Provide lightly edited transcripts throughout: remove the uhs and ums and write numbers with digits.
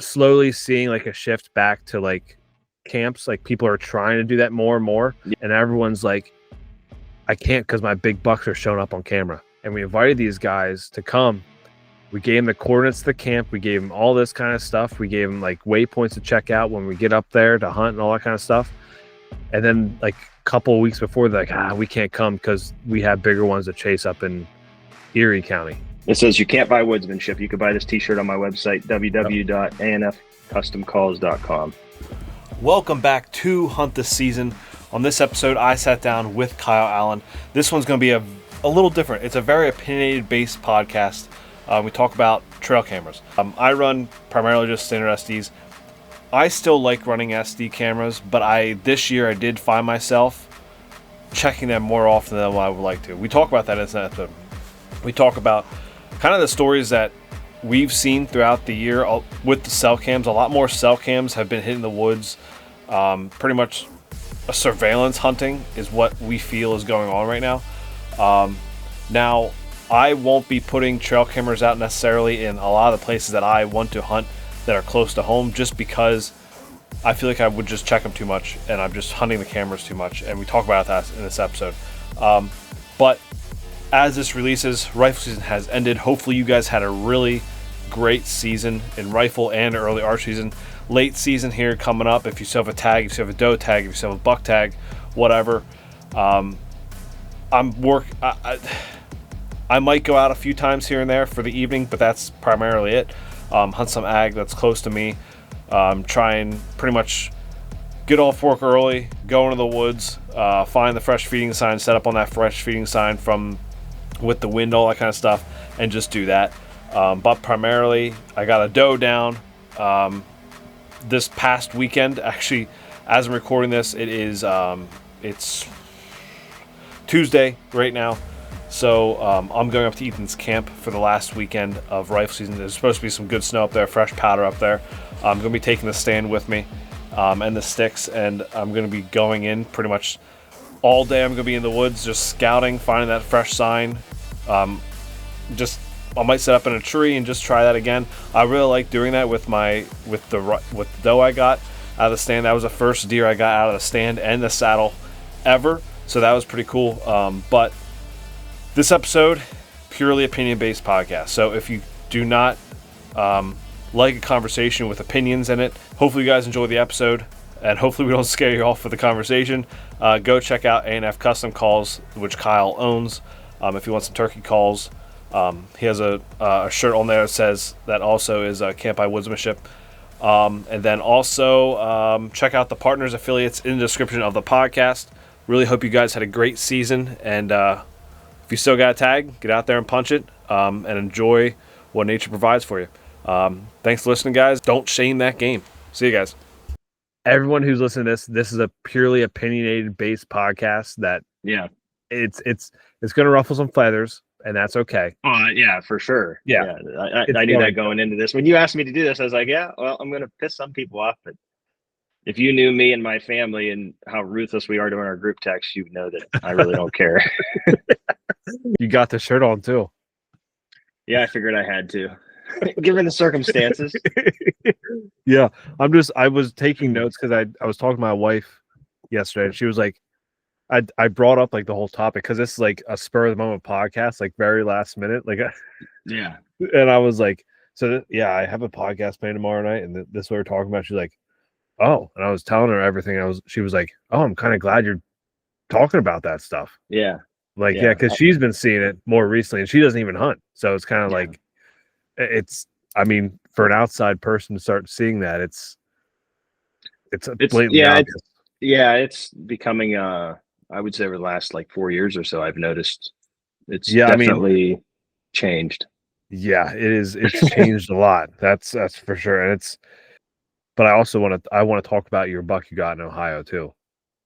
slowly seeing like a shift back to like camps. Like people are trying to do that more and more, and everyone's like, I can't because my big bucks are showing up on camera. And we invited these guys to come. We gave them the coordinates to the camp. We gave them all this kind of stuff. We gave them like waypoints to check out when we get up there to hunt and all that kind of stuff. And then like a couple of weeks before, they're like, we can't come because we have bigger ones to chase up in Erie County. It says you can't buy woodsmanship. You can buy this t-shirt on my website, www.anfcustomcalls.com. Welcome back to Hunt This Season. On this episode, I sat down with Kyle Allen. This one's going to be a little different. It's a very opinionated-based podcast. We talk about trail cameras. I run primarily just standard SDs. I still like running SD cameras, but this year I did find myself checking them more often than I would like to. We talk about that in this episode. We talk about kind of the stories that we've seen throughout the year with the cell cams. A lot more cell cams have been hitting the woods. Pretty much a surveillance hunting is what we feel is going on right now. Now, I won't be putting trail cameras out necessarily in a lot of the places that I want to hunt that are close to home, just because I feel like I would just check them too much and I'm just hunting the cameras too much. And we talk about that in this episode. But as this releases, rifle season has ended. Hopefully you guys had a really great season in rifle and early archery season. Late season here coming up. If you still have a tag, if you still have a doe tag, if you still have a buck tag, whatever. I might go out a few times here and there for the evening, but that's primarily it. Hunt some ag that's close to me. Try and pretty much get off work early, go into the woods, find the fresh feeding sign, set up on that fresh feeding sign with the wind, all that kind of stuff, and just do that. But primarily, I got a doe down this past weekend. Actually, as I'm recording this, it's Tuesday right now. So I'm going up to Ethan's camp for the last weekend of rifle season. There's supposed to be some good snow up there, fresh powder up there. I'm going to be taking the stand with me and the sticks, and I'm going to be going in pretty much all day. I'm going to be in the woods just scouting, finding that fresh sign. I might set up in a tree and just try that again. I really like doing that with the doe I got out of the stand. That was the first deer I got out of the stand and the saddle ever, so that was pretty cool. But this episode, purely opinion-based podcast. So if you do not like a conversation with opinions in it, hopefully you guys enjoy the episode, and hopefully we don't scare you off with the conversation. Go check out A&F Custom Calls, which Kyle owns. If you want some turkey calls, he has a shirt on there that says that also is Camp by Woodsmanship. And then also check out the partners affiliates in the description of the podcast. Really hope you guys had a great season, and if you still got a tag, get out there and punch it, and enjoy what nature provides for you. Thanks for listening, guys. Don't shame that game. See you guys. Everyone who's listening to this is a purely opinionated based podcast that it's going to ruffle some feathers, and that's okay. Yeah, for sure. Yeah. I knew that going into this. When you asked me to do this, I was like, yeah, well, I'm going to piss some people off, but if you knew me and my family and how ruthless we are during our group text, you know that I really don't care. You got the shirt on too. Yeah, I figured I had to, given the circumstances. Yeah, I was taking notes because I was talking to my wife yesterday, and she was like, I brought up like the whole topic because this is like a spur of the moment podcast, like very last minute, like yeah. And I was like, I have a podcast planned tomorrow night, and this is what we're talking about. She's like, oh, and I was telling her everything. She was like, oh, I'm kind of glad you're talking about that stuff. Yeah. Like, yeah, because she's been seeing it more recently, and she doesn't even hunt. So it's kind of like, for an outside person to start seeing that, it's blatantly obvious. It's becoming, I would say over the last like 4 years or so, I've noticed it's definitely changed. Yeah, it is. It's changed a lot. That's for sure. And but I also want to talk about your buck you got in Ohio too.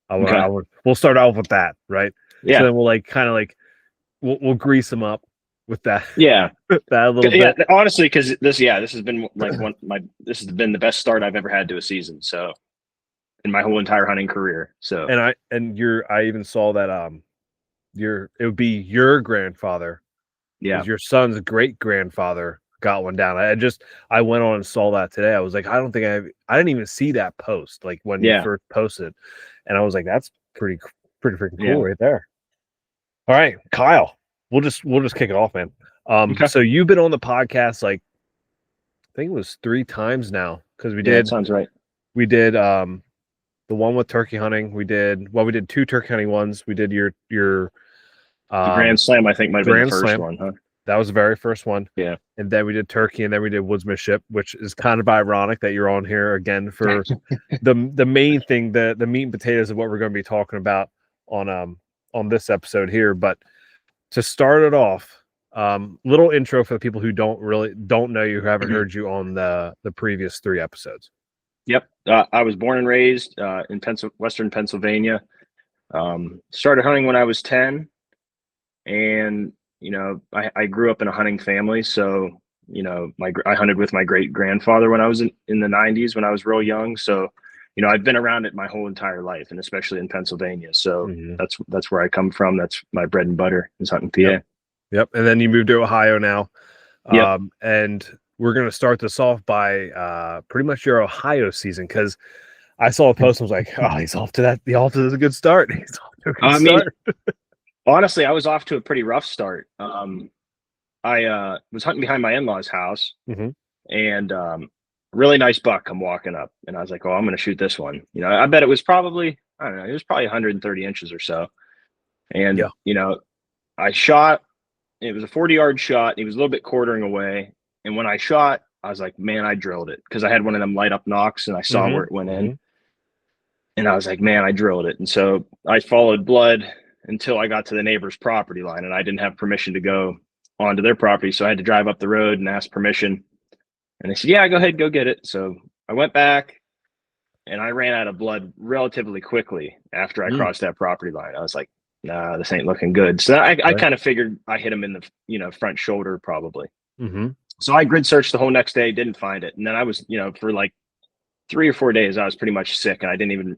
We'll start out with that, right? Yeah. So then we'll grease them up with that. Yeah. That a little bit. Honestly, because this has been like this has been the best start I've ever had to a season. So in my whole entire hunting career. So I even saw that it would be your grandfather. Yeah. Your son's great grandfather got one down. I went on and saw that today. I was like, I didn't even see that post like when you first posted, and I was like, that's pretty freaking cool right there. All right, Kyle, we'll just kick it off, man. So you've been on the podcast like I think it was 3 times now because we did. That sounds right. We did the one with turkey hunting. We did 2 turkey hunting ones. We did your the Grand Slam. I think might have been the first one, huh? That was the very first one. Yeah. And then we did turkey, and then we did woodsmanship, which is kind of ironic that you're on here again for the main thing, the meat and potatoes of what we're going to be talking about on this episode here. But to start it off, little intro for the people who don't know you, who haven't heard you on the previous 3 episodes. Yep. I was born and raised in Western Pennsylvania. Started hunting when I was 10, and I grew up in a hunting family. So I hunted with my great grandfather when I was in the 90s when I was real young. So I've been around it my whole entire life, and especially in Pennsylvania. So that's where I come from. That's my bread and butter is hunting PA. Yep. And then you moved to Ohio now. And we're going to start this off by pretty much your Ohio season, because I saw a post and was like, oh, he's off to that. The off to a good start. He's off to a good start. Honestly, I was off to a pretty rough start. I was hunting behind my in-laws' house, and really nice buck come walking up, and I was like, oh, I'm going to shoot this one. I bet it was probably, I don't know, it was probably 130 inches or so. And, I shot, it was a 40-yard shot. He was a little bit quartering away. And when I shot, I was like, man, I drilled it, because I had one of them light up knocks, and I saw where it went in. And I was like, man, I drilled it. And so I followed blood until I got to the neighbor's property line, and I didn't have permission to go onto their property. So I had to drive up the road and ask permission. And they said, yeah, go ahead, go get it. So I went back, and I ran out of blood relatively quickly after I crossed that property line. I was like, nah, this ain't looking good. So I kind of figured I hit him in the front shoulder probably. So I grid searched the whole next day, didn't find it. And then I was, for like 3 or 4 days, I was pretty much sick, and I didn't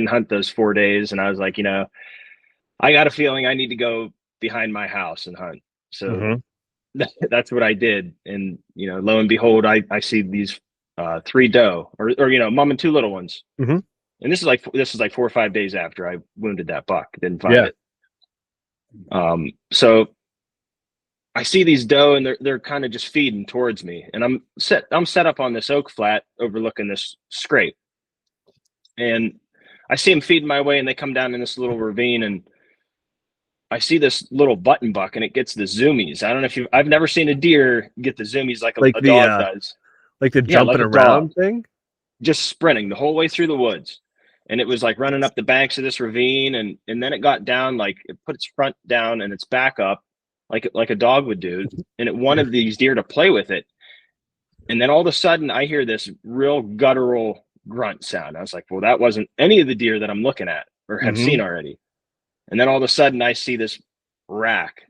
hunt those 4 days. And I was like, I got a feeling I need to go behind my house and hunt. So that's what I did. And, lo and behold, I see these 3 doe or mom and 2 little ones. And this is like 4 or 5 days after I wounded that buck. Didn't find it. So I see these doe, and they're kind of just feeding towards me, and I'm set up on this oak flat overlooking this scrape, and I see them feeding my way, and they come down in this little ravine, and I see this little button buck, and it gets the zoomies. I don't know if I've never seen a deer get the zoomies like a dog does, like the jumping around thing, just sprinting the whole way through the woods. And it was like running up the banks of this ravine, and then it got down, like it put its front down and its back up, like a dog would do, and it wanted these deer to play with it. And then all of a sudden I hear this real guttural grunt sound. I was like, well, that wasn't any of the deer that I'm looking at or have seen already. And then all of a sudden I see this rack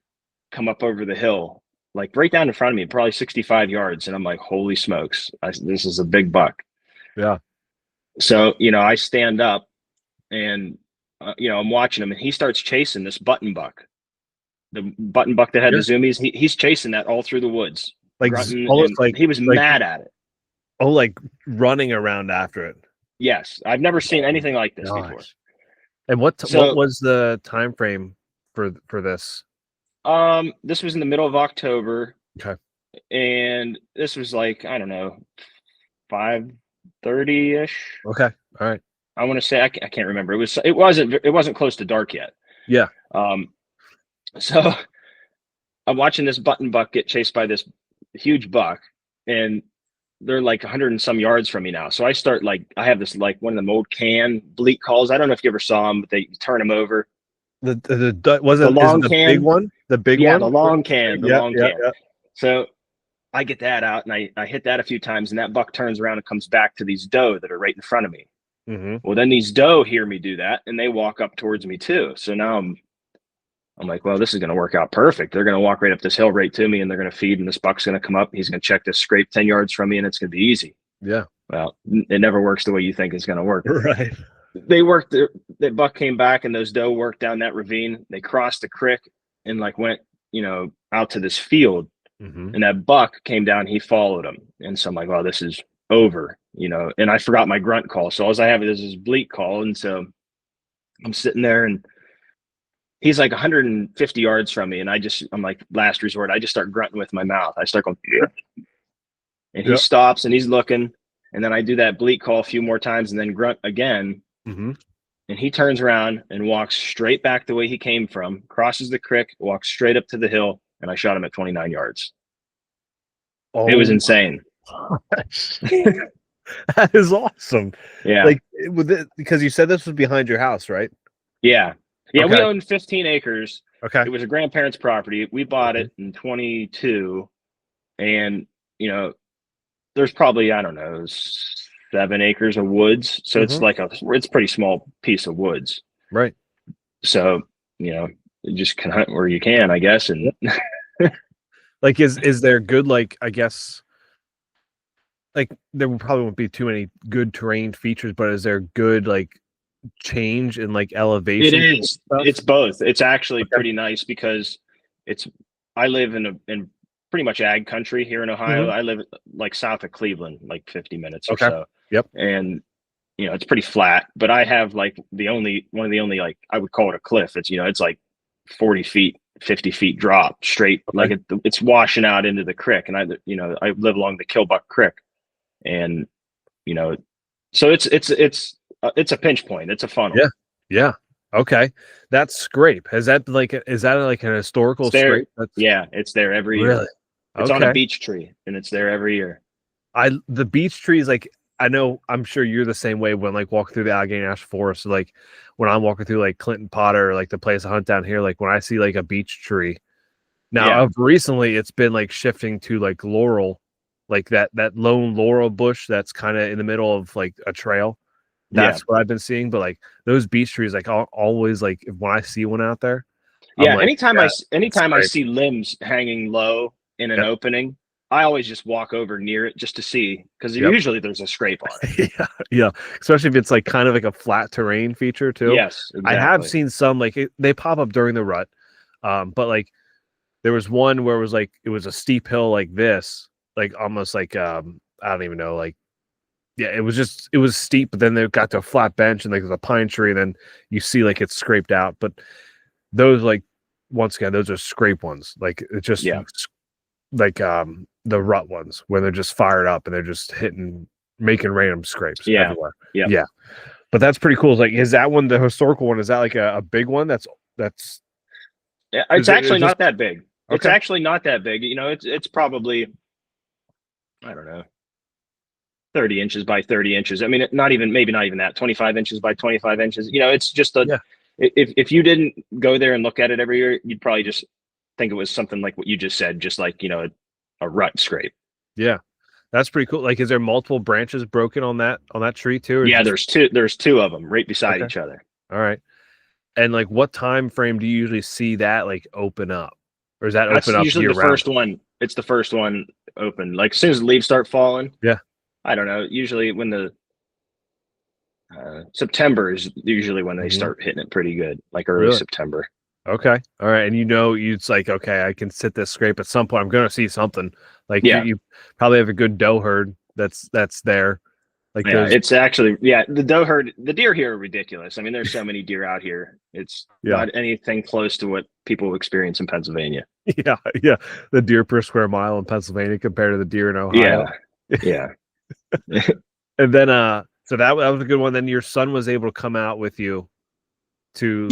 come up over the hill, like right down in front of me, probably 65 yards. And I'm like, holy smokes, this is a big buck. Yeah. So, I stand up, and, I'm watching him, and he starts chasing this button buck. The button buck that had the zoomies, he's chasing that all through the woods. Like he was mad at it. Oh, like running around after it. Yes. I've never seen anything like this before. And what was the time frame for this? This was in the middle of October. Okay. And this was like, I don't know, 5:30-ish. Okay. All right. I want to say, I can't remember. It wasn't close to dark yet. Yeah. So I'm watching this button buck get chased by this huge buck, and they're like 100 and some yards from me now. So I start I have this like one of them old can bleat calls. I don't know if you ever saw them, but they turn them over. Was it the big one? The big one? Yeah, the long can. Long can. Yeah. So I get that out, and I hit that a few times, and that buck turns around and comes back to these doe that are right in front of me. Well, then these doe hear me do that, and they walk up towards me too. So now I'm like, well, this is going to work out perfect. They're going to walk right up this hill right to me, and they're going to feed, and this buck's going to come up. He's going to check this scrape 10 yards from me, and it's going to be easy. Yeah. Well, it never works the way you think it's going to work. Right. They worked. The buck came back, and those doe worked down that ravine. They crossed the creek and went, out to this field. and that buck came down. He followed him, and so I'm like, "Oh, this is over," And I forgot my grunt call, so all I have is this bleat call, and so I'm sitting there, and he's like 150 yards from me, and I'm like, last resort, I just start grunting with my mouth. I start going, yeah. And he stops, and he's looking, and then I do that bleat call a few more times, and then grunt again. And he turns around and walks straight back the way he came from, crosses the creek, walks straight up to the hill, and I shot him at 29 yards. It was insane. That is awesome. Yeah. Like because you said this was behind your house, right? Yeah. Yeah. Okay. We owned 15 acres. Okay. It was a grandparents' property. We bought it in 22. And, there's probably, I don't know, 7 acres of woods. So it's like it's a pretty small piece of woods. Right. So, you just can hunt where you can, I guess. And like, is there good, like, I guess, like, there probably won't be too many good terrain features, but is there good, like, change in, like, elevation? It is. It's both. It's actually pretty nice because I live in pretty much ag country here in Ohio. I live like south of Cleveland, like 50 minutes or so. Yep. And it's pretty flat, but I have like one of the only, like, I would call it a cliff. It's it's like 40 feet, 50 feet drop straight. Like it's washing out into the creek. And I live along the Killbuck Creek, and so it's a pinch point. It's a funnel. Yeah. Okay. That scrape, is that like an historical scrape? Yeah, it's there every year. Really? It's on a beech tree, and it's there every year. The beech trees, like, I know, I'm sure you're the same way when, like, walking through the Allegheny National Forest. Like, when I'm walking through, like, Clinton Potter, or, like, the place I hunt down here, like, when I see, like, a beech tree. Now, recently, it's been, like, shifting to, like, laurel, like that lone laurel bush that's kind of in the middle of, like, a trail. That's what I've been seeing. But, like, those beech trees, like, always, like, when I see one out there. Yeah. Like, anytime I see limbs hanging low in an opening, I always just walk over near it just to see, because usually there's a scrape on it. Yeah. Especially if it's, like, kind of like a flat terrain feature too. Yes, exactly. I have seen some, like, they pop up during the rut. But, like, there was one where it was a steep hill like this, like, almost like, I don't even know, like, it was steep, but then they got to a flat bench, and, like, there's a pine tree, and then you see, like, it's scraped out. But those, like, once again, those are scrape ones. Like, it's just like the rut ones where they're just fired up and they're just making random scrapes everywhere. Yeah. But that's pretty cool. Like, is that one, the historical one, is that like a big one? That's yeah, it's actually not that big. Okay. It's actually not that big. It's probably, I don't know, 30 inches by 30 inches. I mean, maybe not even that, 25 inches by 25 inches. It's just if you didn't go there and look at it every year, you'd probably just think it was something like what you just said, just like, a rut scrape. Yeah. That's pretty cool. Like, is there multiple branches broken on that tree too? Yeah, there's two of them right beside each other. All right. And, like, what time frame do you usually see that, like, open up? Or is that open up usually the first one? It's the first one open. Like, as soon as the leaves start falling. Yeah. I don't know. Usually when the September is usually when they start hitting it pretty good, like early September. Okay. All right. And it's like, okay, I can sit this scrape at some point. I'm going to see something. Like, you probably have a good doe herd that's there. Like, it's actually, the doe herd, the deer here are ridiculous. I mean, there's so many deer out here. It's not anything close to what people experience in Pennsylvania. Yeah. Yeah. The deer per square mile in Pennsylvania compared to the deer in Ohio. Yeah. And then, so that was a good one. Then your son was able to come out with you to,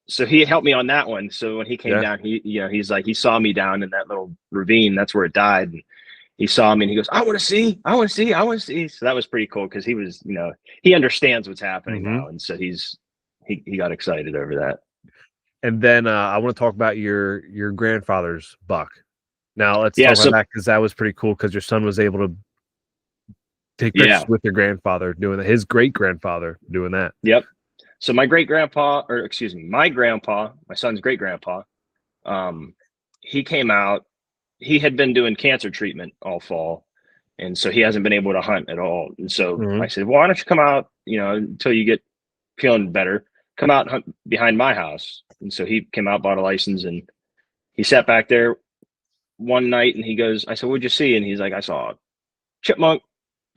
so he helped me on that one. So when he came down, he's like, he saw me down in that little ravine. That's where it died. And he saw me and he goes, I want to see. So that was pretty cool, because he was, he understands what's happening now. And so he got excited over that. And then I want to talk about your grandfather's buck. Now let's talk about that, because that was pretty cool, because your son was able to take pictures with your grandfather doing that, his great grandfather doing that. Yep. So my grandpa, my son's great grandpa, he came out. He had been doing cancer treatment all fall, and so he hasn't been able to hunt at all. And so I said, well, why don't you come out, until you get feeling better, come out and hunt behind my house. And so he came out, bought a license, and he sat back there one night and he goes, I said, what'd you see? And he's like, I saw a chipmunk,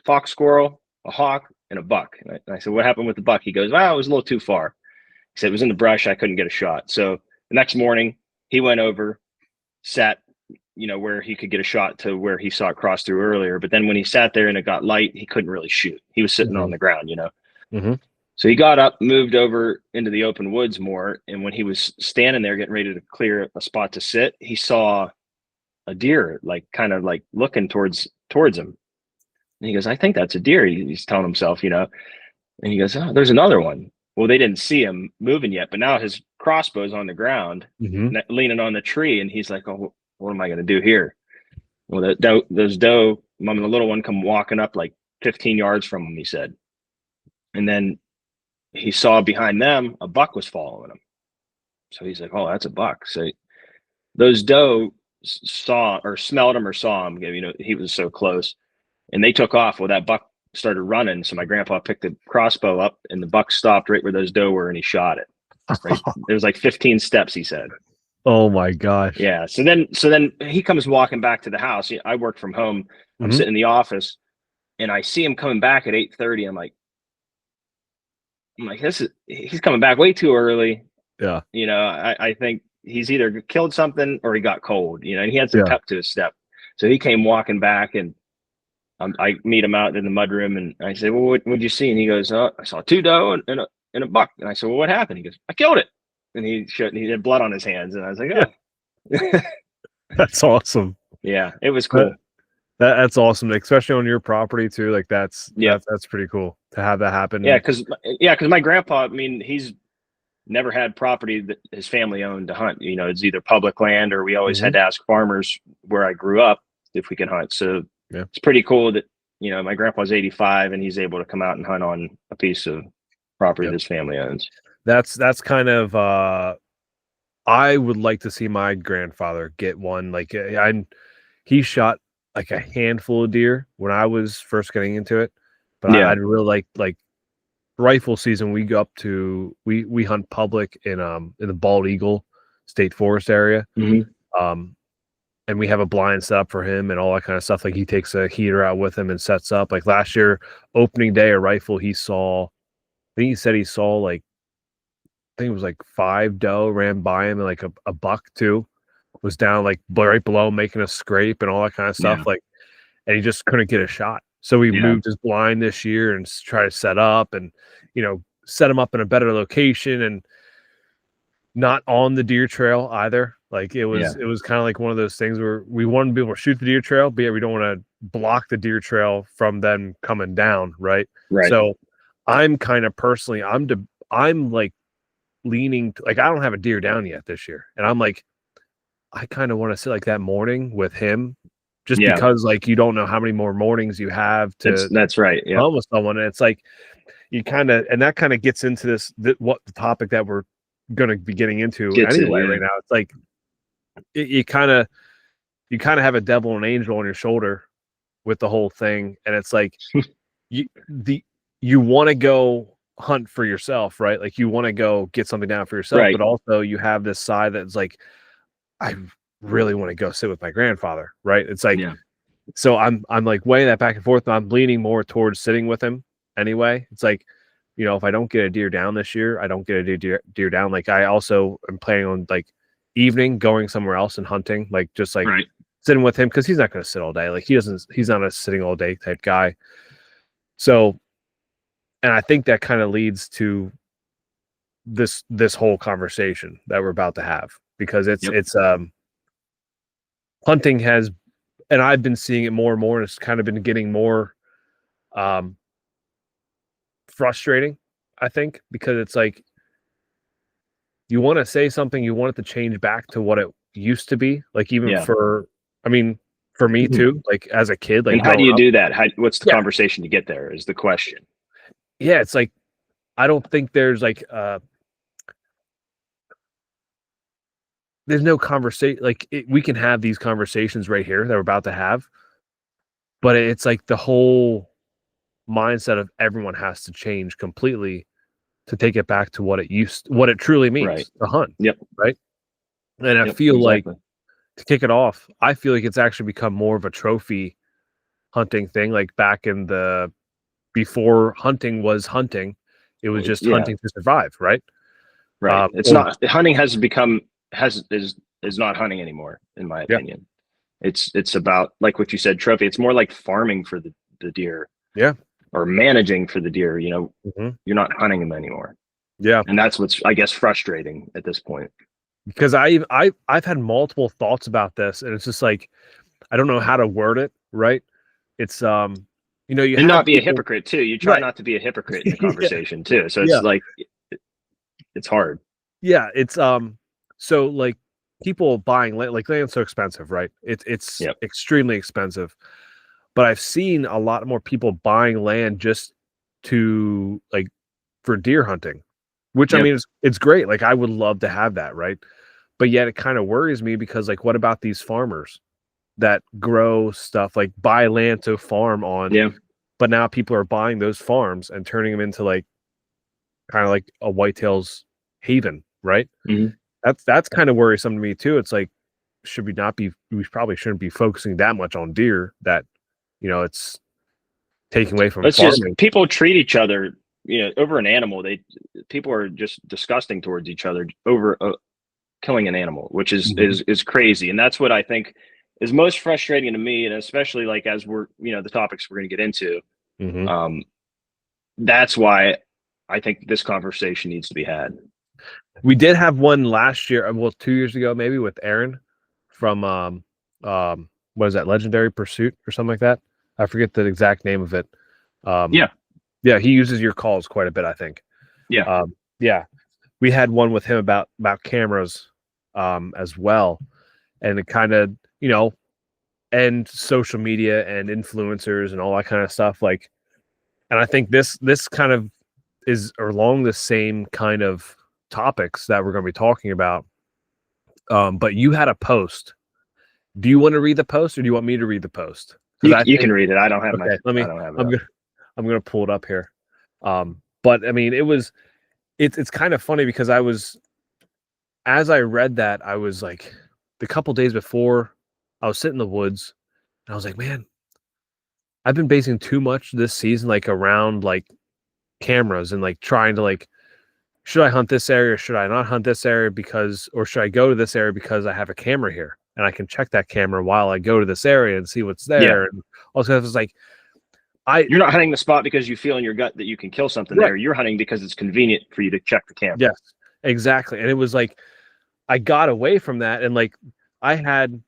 fox squirrel, a hawk, and a buck. And I said, what happened with the buck? He goes, well, it was a little too far. He said, it was in the brush. I couldn't get a shot. So the next morning he went over, sat, where he could get a shot to where he saw it cross through earlier. But then when he sat there and it got light, he couldn't really shoot. He was sitting on the ground, So he got up, moved over into the open woods more. And when he was standing there getting ready to clear a spot to sit, he saw a deer, kind of looking towards him. And he goes, I think that's a deer. He's telling himself, and he goes, oh, there's another one. Well, they didn't see him moving yet, but now his crossbow's on the ground, leaning on the tree. And he's like, oh, what am I going to do here? Well, those doe, mom and the little one come walking up like 15 yards from him, he said. And then he saw behind them a buck was following him. So he's like, oh, that's a buck. So those doe saw or smelled him or saw him, he was so close, and they took off. Well, that buck started running. So my grandpa picked the crossbow up and the buck stopped right where those doe were and he shot it. Right? There was like 15 steps, he said. Oh my gosh. Yeah. So then he comes walking back to the house. I work from home. I'm sitting in the office and I see him coming back at 8:30. I'm like, he's coming back way too early. Yeah. I think he's either killed something or he got cold, and he had some pep to his step. So he came walking back and I meet him out in the mudroom and I said, well, what'd you see? And he goes, oh, I saw two doe and a buck. And I said, well, what happened? He goes, I killed it. And he had blood on his hands. And I was like, oh. That's awesome. Yeah, it was cool. That's awesome, especially on your property too. Like that's pretty cool to have that happen. Yeah, because my grandpa, he's never had property that his family owned to hunt. It's either public land or we always had to ask farmers where I grew up if we could hunt. So it's pretty cool that my grandpa's 85 and he's able to come out and hunt on a piece of property that his family owns. That's kind of I would like to see my grandfather get one. Like he shot like a handful of deer when I was first getting into it, but I'd really like rifle season. We go up to we hunt public in the Bald Eagle State Forest area, and we have a blind set up for him and all that kind of stuff. Like he takes a heater out with him and sets up. Like last year, opening day, a rifle he saw. I think he said he saw like. I think it was like 5 doe ran by him and like a buck too was down like right below making a scrape and all that kind of stuff. Like, and he just couldn't get a shot. So we moved his blind this year and try to set up and, set him up in a better location and not on the deer trail either. Like it was kind of like one of those things where we want to be able to shoot the deer trail, but yet we don't want to block the deer trail from them coming down. Right. So I'm kind of personally, I'm like, leaning like I don't have a deer down yet this year, and I'm like I kind of want to sit like that morning with him just because like you don't know how many more mornings you have to that's right hunt with someone, and it's like you kind of and that kind of gets into what the topic that we're going to be getting into anyway right now. It's like you kind of have a devil and angel on your shoulder with the whole thing, and it's like you want to go hunt for yourself, right? Like you want to go get something down for yourself, but also you have this side that's like I really want to go sit with my grandfather, right? It's like so I'm like weighing that back and forth, and I'm leaning more towards sitting with him anyway. It's like if I don't get a deer down this year, I don't get a deer down. Like I also am planning on like evening going somewhere else and hunting, like just like sitting with him because he's not going to sit all day. Like he's not a sitting all day type guy. So and I think that kind of leads to this whole conversation that we're about to have, because it's hunting has, and I've been seeing it more and more, and it's kind of been getting more frustrating, I think, because it's like you want to say something, you want it to change back to what it used to be, like even for me too, like as a kid. Like, and how do you do that? What's the conversation to get there is the question. Yeah, it's like I don't think there's like there's no conversation. Like we can have these conversations right here that we're about to have, but it's like the whole mindset of everyone has to change completely to take it back to what it truly means to hunt. Yep. Right. And I feel like to kick it off, I feel like it's actually become more of a trophy hunting thing. Like back in the before hunting was hunting, it was just hunting to survive, right? Right. It's not hunting has become is not hunting anymore, in my opinion. It's about, like what you said, trophy. It's more like farming for the deer. Yeah. Or managing for the deer. You know, you're not hunting them anymore. Yeah. And that's what's, I guess, frustrating at this point. Because I've had multiple thoughts about this, and it's just like I don't know how to word it right. It's you know, you and have not be people, a hypocrite too. You try not to be a hypocrite in the conversation too. So it's like it's hard. Yeah, it's so like people buying land, like land's so expensive, right? It's extremely expensive. But I've seen a lot more people buying land just to like for deer hunting, which I mean it's great. Like I would love to have that, right? But yet it kind of worries me because like what about these farmers that grow stuff, like buy land to farm on? Yeah. But now people are buying those farms and turning them into like kind of like a whitetails haven, right? Mm-hmm. That's kind of worrisome to me too. It's like, we probably shouldn't be focusing that much on deer that, you know, it's taking away from farming. Just people treat each other, you know, over an animal. People are just disgusting towards each other over killing an animal, which is crazy. And that's what I think is most frustrating to me. And especially like, as we're, you know, the topics we're going to get into, that's why I think this conversation needs to be had. We did have one last year, well, 2 years ago, maybe, with Aaron from what is that, Legendary Pursuit or something like that? I forget the exact name of it. Yeah, he uses your calls quite a bit, I think. Yeah. We had one with him about cameras as well, and it kind of, you know, and social media and influencers and all that kind of stuff. Like, and I think this kind of is along the same kind of topics that we're going to be talking about. But you had a post. Do you want to read the post, or do you want me to read the post? You can read it. I don't have okay, I don't have it. I'm gonna pull it up here. But I mean, it's kind of funny because as I read that, I was like, the couple days before, I was sitting in the woods, and I was like, man, I've been basing too much this season, like around like cameras and like trying to like, should I hunt this area? Or should I not hunt this area or should I go to this area because I have a camera here and I can check that camera while I go to this area and see what's there? And also, it was like, you're not hunting the spot because you feel in your gut that you can kill something there. You're hunting because it's convenient for you to check the camera. Yes, exactly. And it was like, I got away from that, and like I had,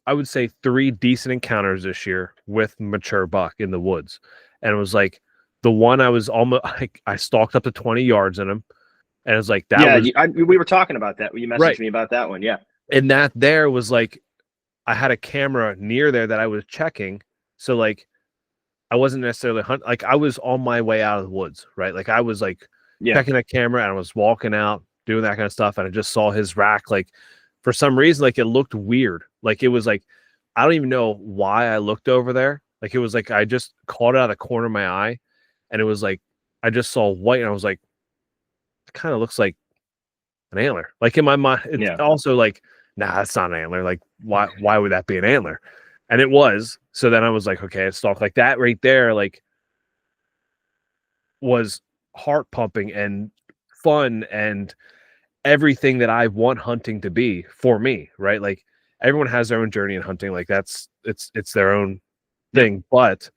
I would say 3 decent encounters this year with mature buck in the woods, and it was like the one I was almost like I stalked up to 20 yards in him, and it was like that. We were talking about that. You messaged me about that one, and that there was like, I had a camera near there that I was checking, so like I wasn't necessarily like I was on my way out of the woods, right? Like I was like checking a camera, and I was walking out doing that kind of stuff, and I just saw his rack. Like for some reason, like it looked weird. Like it was like, I don't even know why I looked over there. Like it was like I just caught it out of the corner of my eye, and it was like I just saw white, and I was like, it kind of looks like an antler. Like in my mind, it's also like, nah, that's not an antler. Like why would that be an antler? And it was. So then I was like, okay, it's stalked. Like that right there, like was heart pumping and fun and everything that I want hunting to be for me, right? Like everyone has their own journey in hunting. Like it's their own thing. But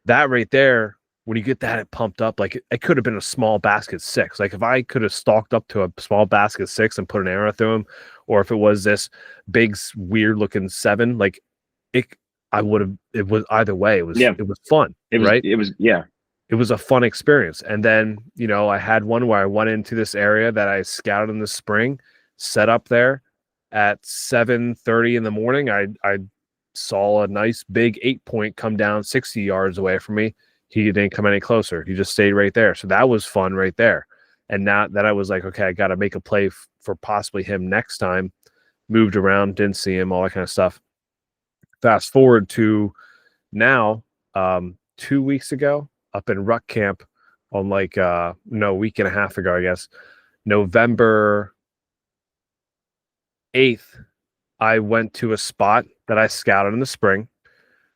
that right there, when you get that pumped up, like it could have been a small basket 6. Like if I could have stalked up to a small basket 6 and put an arrow through him, or if it was this big weird looking 7, like I would have. It was either way. It was fun. It was a fun experience. And then, you know, I had one where I went into this area that I scouted in the spring, set up there at 7:30 in the morning. I saw a nice big 8-point come down 60 yards away from me. He didn't come any closer. He just stayed right there. So that was fun right there. And now that I was like, okay, I got to make a play for possibly him next time. Moved around, didn't see him, all that kind of stuff. Fast forward to now, 2 weeks ago, up in Ruck Camp on like, week and a half ago, I guess, November 8th, I went to a spot that I scouted in the spring.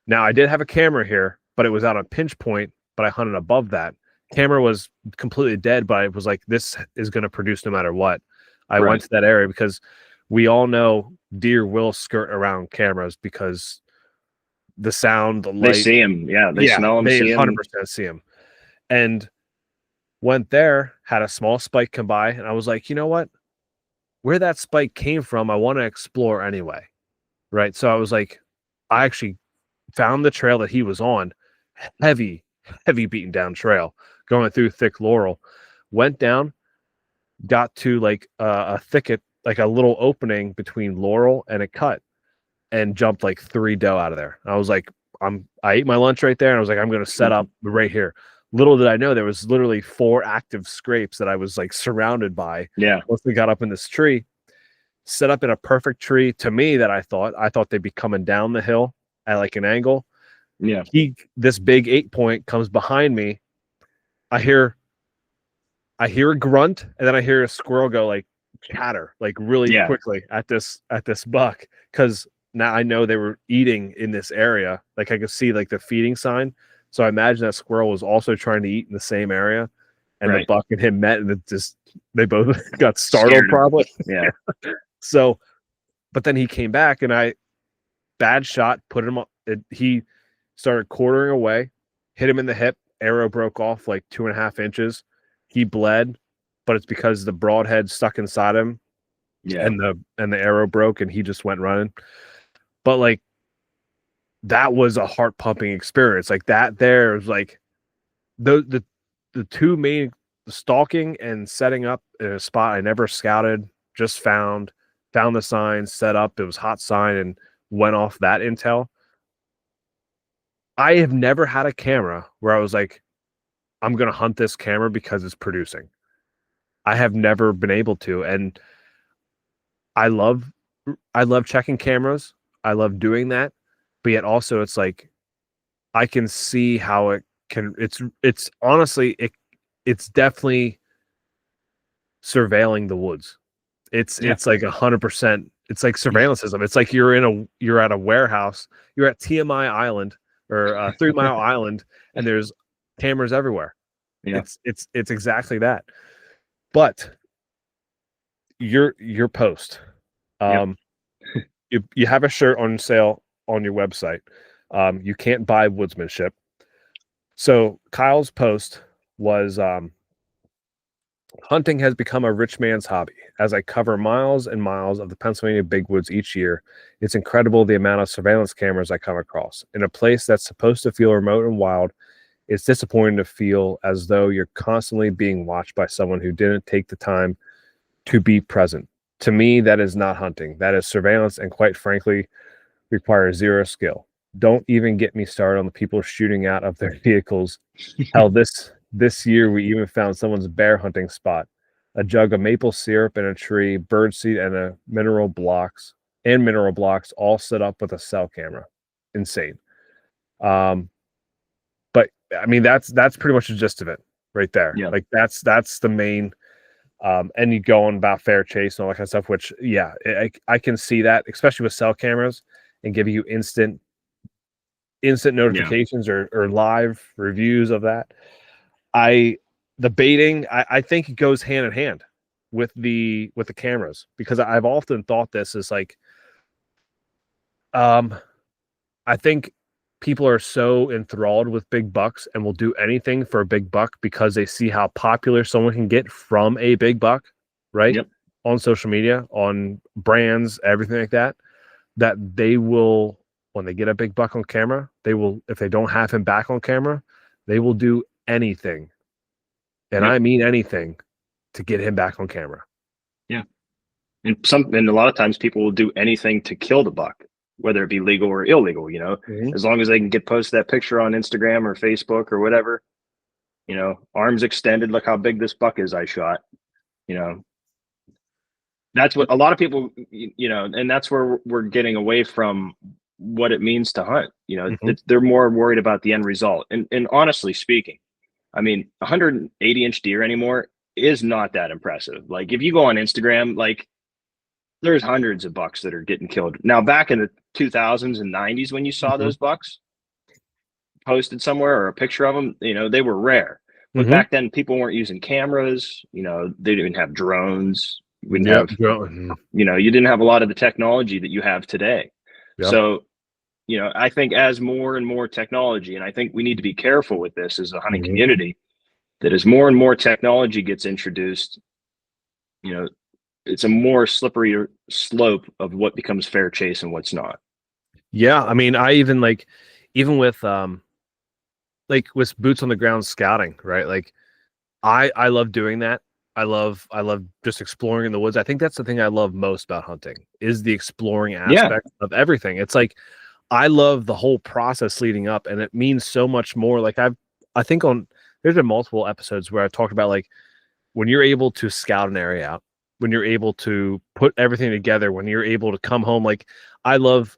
Now, I did have a camera here, but it was out on pinch point, but I hunted above that. Camera was completely dead, but I was like, this is going to produce no matter what. I went to that area because we all know deer will skirt around cameras because the sound, the light. They see them. Yeah. They smell them, they see 100% see them. And went there, had a small spike come by, and I was like, you know what? Where that spike came from, I want to explore anyway. Right. So I was like, I actually found the trail that he was on, heavy beaten down trail, going through thick laurel, went down, got to like a thicket, like a little opening between laurel and a cut, and jumped like 3 doe out of there. I was like, I ate my lunch right there, and I was like, I'm going to set up right here. Little did I know there was literally 4 active scrapes that I was like surrounded by. Yeah. Once we got up in this tree, set up in a perfect tree to me that I thought they'd be coming down the hill at like an angle. Yeah. This big 8-point comes behind me. I hear a grunt, and then I hear a squirrel go like chatter like really quickly at this buck, because now I know they were eating in this area. Like I could see like the feeding sign. So I imagine that squirrel was also trying to eat in the same area, and the buck and him met, and they both got startled probably. Yeah. So, but then he came back, and I bad shot, put him on. He started quartering away, hit him in the hip. Arrow broke off like 2.5 inches. He bled, but it's because the broadhead stuck inside him. Yeah. And the arrow broke, and he just went running. But like, that was a heart pumping experience. Like that there was like the two main, stalking and setting up in a spot I never scouted, just found the sign, set up. It was hot sign, and went off that intel. I have never had a camera where I was like, I'm going to hunt this camera because it's producing. I have never been able to. And I love checking cameras. I love doing that. But yet also it's like, I can see how it can, it's honestly, it's definitely surveilling the woods. It's like 100%. It's like surveillance system. It's like you're at a warehouse, you're at TMI Island or 3 Mile Island, and there's cameras everywhere. Yeah. It's exactly that. But your post, you have a shirt on sale on your website. You can't buy woodsmanship. So Kyle's post was, hunting has become a rich man's hobby. As I cover miles and miles of the Pennsylvania big woods each year, it's incredible the amount of surveillance cameras I come across. In a place that's supposed to feel remote and wild, it's disappointing to feel as though you're constantly being watched by someone who didn't take the time to be present. To me, that is not hunting. That is surveillance, and quite frankly, requires zero skill. Don't even get me started on the people shooting out of their vehicles. Hell, this year we even found someone's bear hunting spot, a jug of maple syrup in a tree, birdseed, and mineral blocks all set up with a cell camera. Insane. But I mean, that's pretty much the gist of it right there. Yeah. Like that's the main, and you go on about fair chase and all that kind of stuff, which I can see that, especially with cell cameras, and give you instant notifications or live reviews of that. The baiting, I think it goes hand in hand with the cameras, because I've often thought this is like, I think people are so enthralled with big bucks and will do anything for a big buck because they see how popular someone can get from a big buck, right? Yep. On social media, on brands, everything like that, that they will, when they get a big buck on camera, they will, if they don't have him back on camera, they will do anything. And I mean anything to get him back on camera. Yeah. And a lot of times people will do anything to kill the buck, whether it be legal or illegal, as long as they can post that picture on Instagram or Facebook or whatever, arms extended. Look how big this buck is I shot, that's what a lot of people, and that's where we're getting away from what it means to hunt. They're more worried about the end result. And honestly speaking, I mean, 180-inch deer anymore is not that impressive. Like if you go on Instagram, like there's hundreds of bucks that are getting killed now. Back in the 2000s and 90s, when you saw those bucks posted somewhere or a picture of them, they were rare. But back then, people weren't using cameras. They didn't have drones. We didn't have, you didn't have a lot of the technology that you have today. Yep. So, I think as more and more technology, and I think we need to be careful with this as a hunting community, that as more and more technology gets introduced, it's a more slippery slope of what becomes fair chase and what's not. Yeah. I mean, I even with boots on the ground scouting, right? Like I love doing that. I love just exploring in the woods. I think that's the thing I love most about hunting is the exploring aspect of everything. It's like, I love the whole process leading up, and it means so much more. Like I think there's been multiple episodes where I've talked about like when you're able to scout an area out, when you're able to put everything together, when you're able to come home. Like I love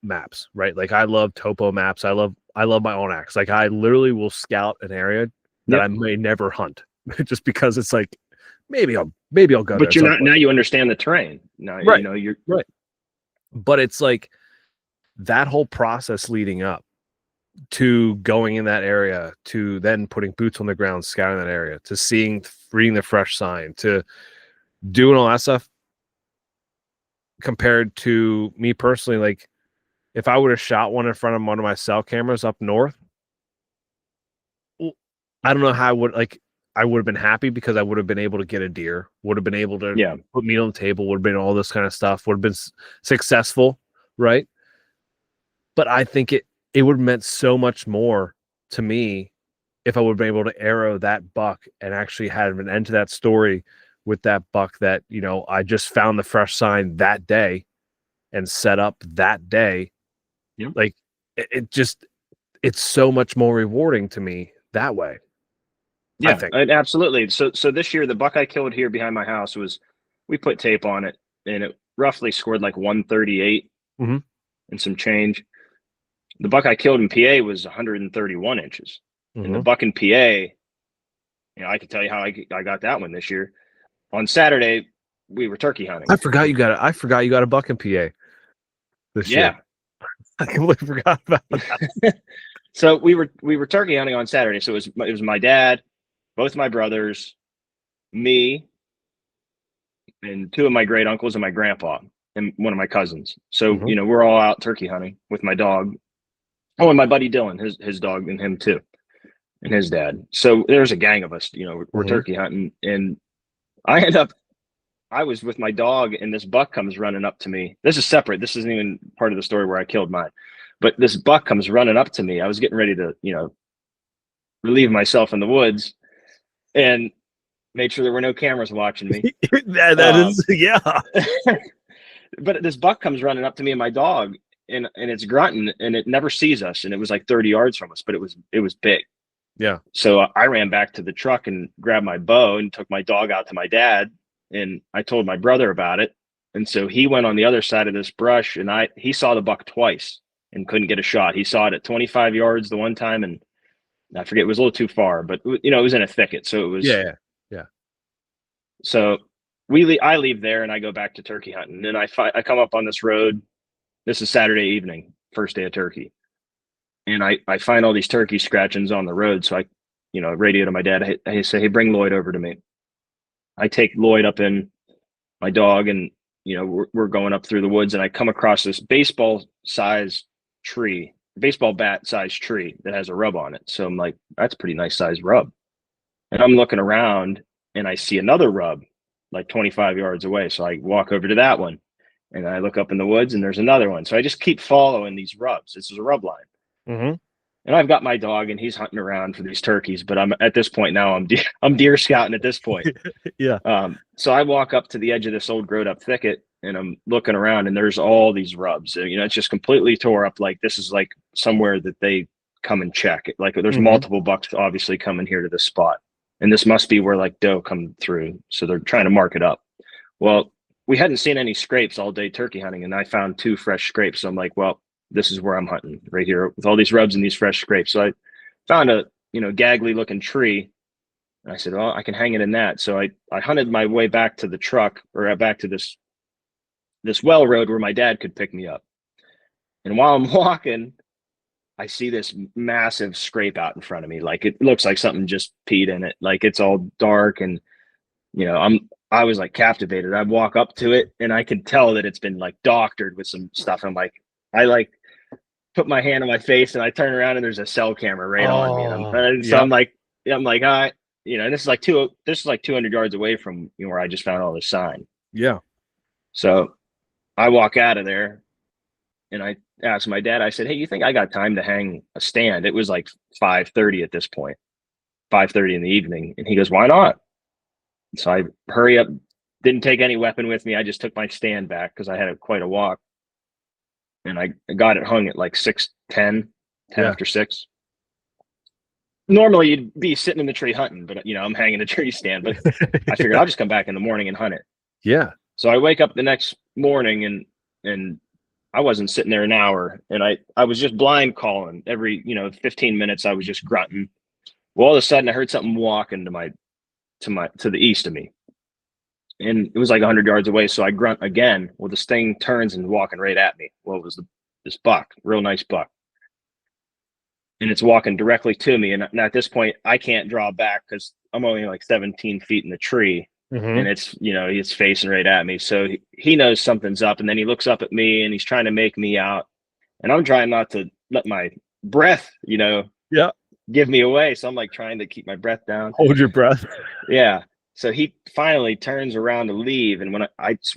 maps, right? Like I love topo maps. I love my own axe. Like I literally will scout an area that I may never hunt just because it's like, maybe I'll go there. But you're not, now you understand the terrain. Now, right. You're right. But it's like that whole process leading up to going in that area, to then putting boots on the ground, scouting that area, to reading the fresh sign, to doing all that stuff, compared to me personally, like if I would have shot one in front of one of my cell cameras up north, I don't know how I would have been happy because I would have been able to get a deer, would have been able to put meat on the table, would have been all this kind of stuff, would have been successful, right? But I think it would have meant so much more to me if I would have been able to arrow that buck and actually had an end to that story with that buck that, I just found the fresh sign that day and set up that day. Yep. Like it's so much more rewarding to me that way. Yeah, I think. Absolutely. So this year, the buck I killed here behind my house we put tape on it, and it roughly scored like 138 and some change. The buck I killed in PA was 131 inches. And the buck in PA, I can tell you how I got that one this year. On Saturday, we were turkey hunting. I forgot you got a buck in PA this year. I completely forgot about that. So we were turkey hunting on Saturday. So it was my dad, both my brothers, me, and two of my great uncles and my grandpa and one of my cousins. So, we're all out turkey hunting with my dog. Oh, and my buddy Dylan, his dog, and him too, and his dad. So there's a gang of us, we're turkey hunting. And I was with my dog, and this buck comes running up to me. This is separate. This isn't even part of the story where I killed mine. But this buck comes running up to me. I was getting ready to, relieve myself in the woods and made sure there were no cameras watching me. that is, yeah. But this buck comes running up to me and my dog, and it's grunting, and it never sees us. And it was like 30 yards from us, but it was big. Yeah. So I ran back to the truck and grabbed my bow and took my dog out to my dad. And I told my brother about it. And so he went on the other side of this brush, and he saw the buck twice and couldn't get a shot. He saw it at 25 yards the one time, and I forget, it was a little too far, but it was in a thicket. So it was, yeah. So I leave there and I go back to turkey hunting, and I come up on this road. This is Saturday evening, first day of turkey. And I find all these turkey scratchings on the road. So I, radio to my dad. I say, hey, bring Lloyd over to me. I take Lloyd up in my dog, and, we're going up through the woods, and I come across this baseball bat size tree that has a rub on it. So I'm like, that's a pretty nice size rub. And I'm looking around, and I see another rub like 25 yards away. So I walk over to that one, and I look up in the woods, and there's another one. So I just keep following these rubs. This is a rub line. And I've got my dog, and he's hunting around for these turkeys, but I'm at this point now, I'm deer scouting at this point. Yeah. So I walk up to the edge of this old growed up thicket, and I'm looking around, and there's all these rubs. It's just completely tore up. Like this is like somewhere that they come and check. Like there's multiple bucks obviously coming here to this spot, and this must be where like doe come through. So they're trying to mark it up. Well, we hadn't seen any scrapes all day turkey hunting, and I found 2 fresh scrapes. So I'm like, well, this is where I'm hunting, right here with all these rubs and these fresh scrapes. So I found a, gaggly looking tree, and I said, well, I can hang it in that. So I hunted my way back to the truck, or back to this this well road where my dad could pick me up. And while I'm walking, I see this massive scrape out in front of me. Like it looks like something just peed in it. Like it's all dark, and I was like captivated. I walk up to it and I could tell that it's been like doctored with some stuff. I'm like, I like put my hand on my face and I turn around and there's a cell camera right on me. So I'm like, and this is like 200 yards away from where I just found all this sign. Yeah. So I walk out of there and I asked my dad, I said, hey, you think I got time to hang a stand? It was like 5:30 at this point, 5:30 in the evening. And he goes, why not? So I hurry up, didn't take any weapon with me. I just took my stand back because I had quite a walk. And I got it hung at like 6:10, 10 after 6. Normally you'd be sitting in the tree hunting, but I'm hanging a tree stand. But I figured I'll just come back in the morning and hunt it. Yeah. So I wake up the next morning and I wasn't sitting there an hour, and I was just blind calling every 15 minutes. I was just grunting. Well, all of a sudden I heard something walking to the east of me, and it was like 100 yards away. So I grunt again. Well, this thing turns and walking right at me. Well, it was this buck, real nice buck, and it's walking directly to me. And at this point, I can't draw back because I'm only like 17 feet in the tree. Mm-hmm. And it's facing right at me. So he knows something's up. And then he looks up at me and he's trying to make me out. And I'm trying not to let my breath, give me away. So I'm like trying to keep my breath down. Hold your breath. Yeah. So he finally turns around to leave. And when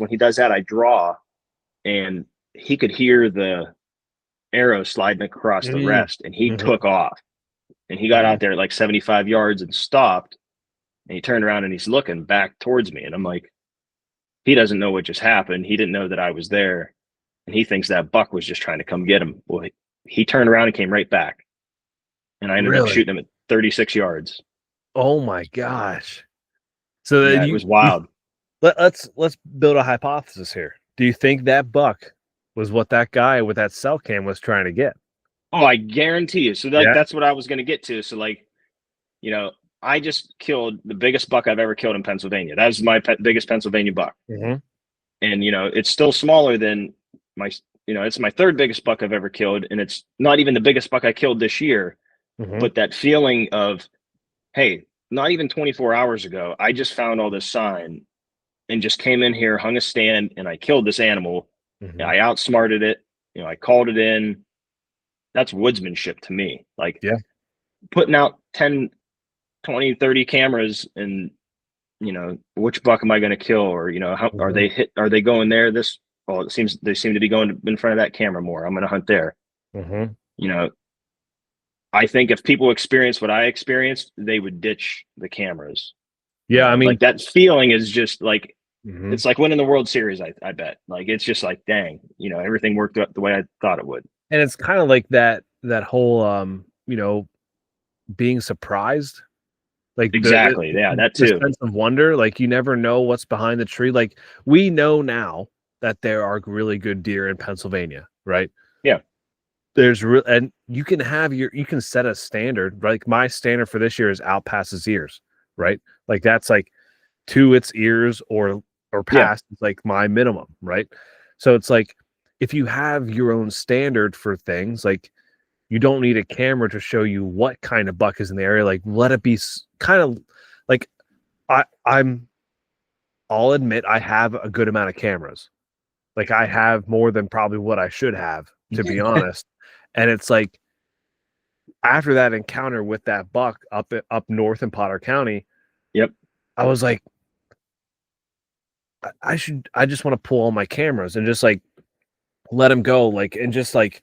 he does that, I draw, and he could hear the arrow sliding across the rest, and he took off, and he got out there at like 75 yards and stopped. And he turned around and he's looking back towards me. And I'm like, he doesn't know what just happened. He didn't know that I was there. And he thinks that buck was just trying to come get him. Well, he turned around and came right back. And I ended up shooting him at 36 yards. Oh my gosh. So it was wild. Let's build a hypothesis here. Do you think that buck was what that guy with that cell cam was trying to get? Oh, I guarantee you. So that's what I was going to get to. So I just killed the biggest buck I've ever killed in Pennsylvania. That was my biggest Pennsylvania buck. Mm-hmm. And, it's still smaller than it's my third biggest buck I've ever killed. And it's not even the biggest buck I killed this year. Mm-hmm. But that feeling of, hey, not even 24 hours ago, I just found all this sign and just came in here, hung a stand, and I killed this animal. Mm-hmm. I outsmarted it. I called it in. That's woodsmanship to me. Like putting out 10, 20, 30 cameras and, which buck am I going to kill? Or, how are they going there? They seem to be going in front of that camera more. I'm going to hunt there. Mm-hmm. I think if people experience what I experienced, they would ditch the cameras. Yeah. I mean, like that feeling is just like, it's like winning the World Series. I bet. Like, it's just like, dang, everything worked out the way I thought it would. And it's kind of like that whole, being surprised. Like exactly. That too. Sense of wonder. Like you never know what's behind the tree. Like we know now that there are really good deer in Pennsylvania, right? Yeah. And you can set a standard. Like my standard for this year is out past his ears, right? Like that's like to its ears or past is like my minimum, right? So it's like if you have your own standard for things, like you don't need a camera to show you what kind of buck is in the area. Like let it be kind of like I'll admit I have a good amount of cameras. Like I have more than probably what I should have, to be honest. And it's like after that encounter with that buck up north in Potter County, I was like, I just want to pull all my cameras and just like let him go, like and just like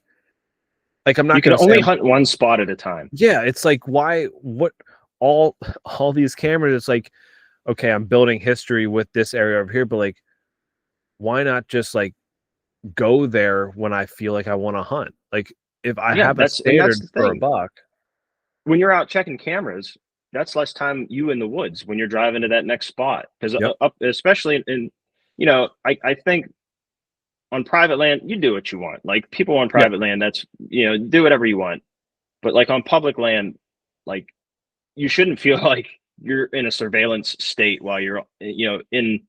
I'm not. You can only hunt one spot at a time. Yeah, it's like what all these cameras? It's like, okay, I'm building history with this area over here, but like, why not just like go there when I feel like I want to hunt? Like if I have a standard for a buck. When you're out checking cameras, that's less time you in the woods when you're driving to that next spot. Because especially in I think on private land, you do what you want. Like people on private land, that's do whatever you want. But like on public land, like you shouldn't feel like you're in a surveillance state while you're in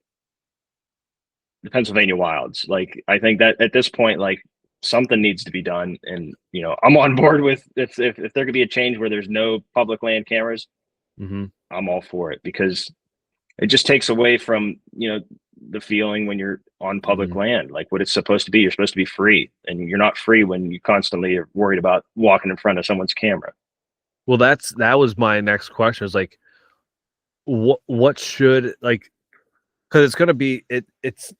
the Pennsylvania wilds. Like, I think that at this point, like, something needs to be done. And, you know, I'm on board with if there could be a change where there's no public land cameras, I'm all for it, because it just takes away from, you know, the feeling when you're on public land, like what it's supposed to be. You're supposed to be free, and you're not free when you constantly are worried about walking in front of someone's camera. Well, that was my next question, is like, what should, like, because it's going to be, it's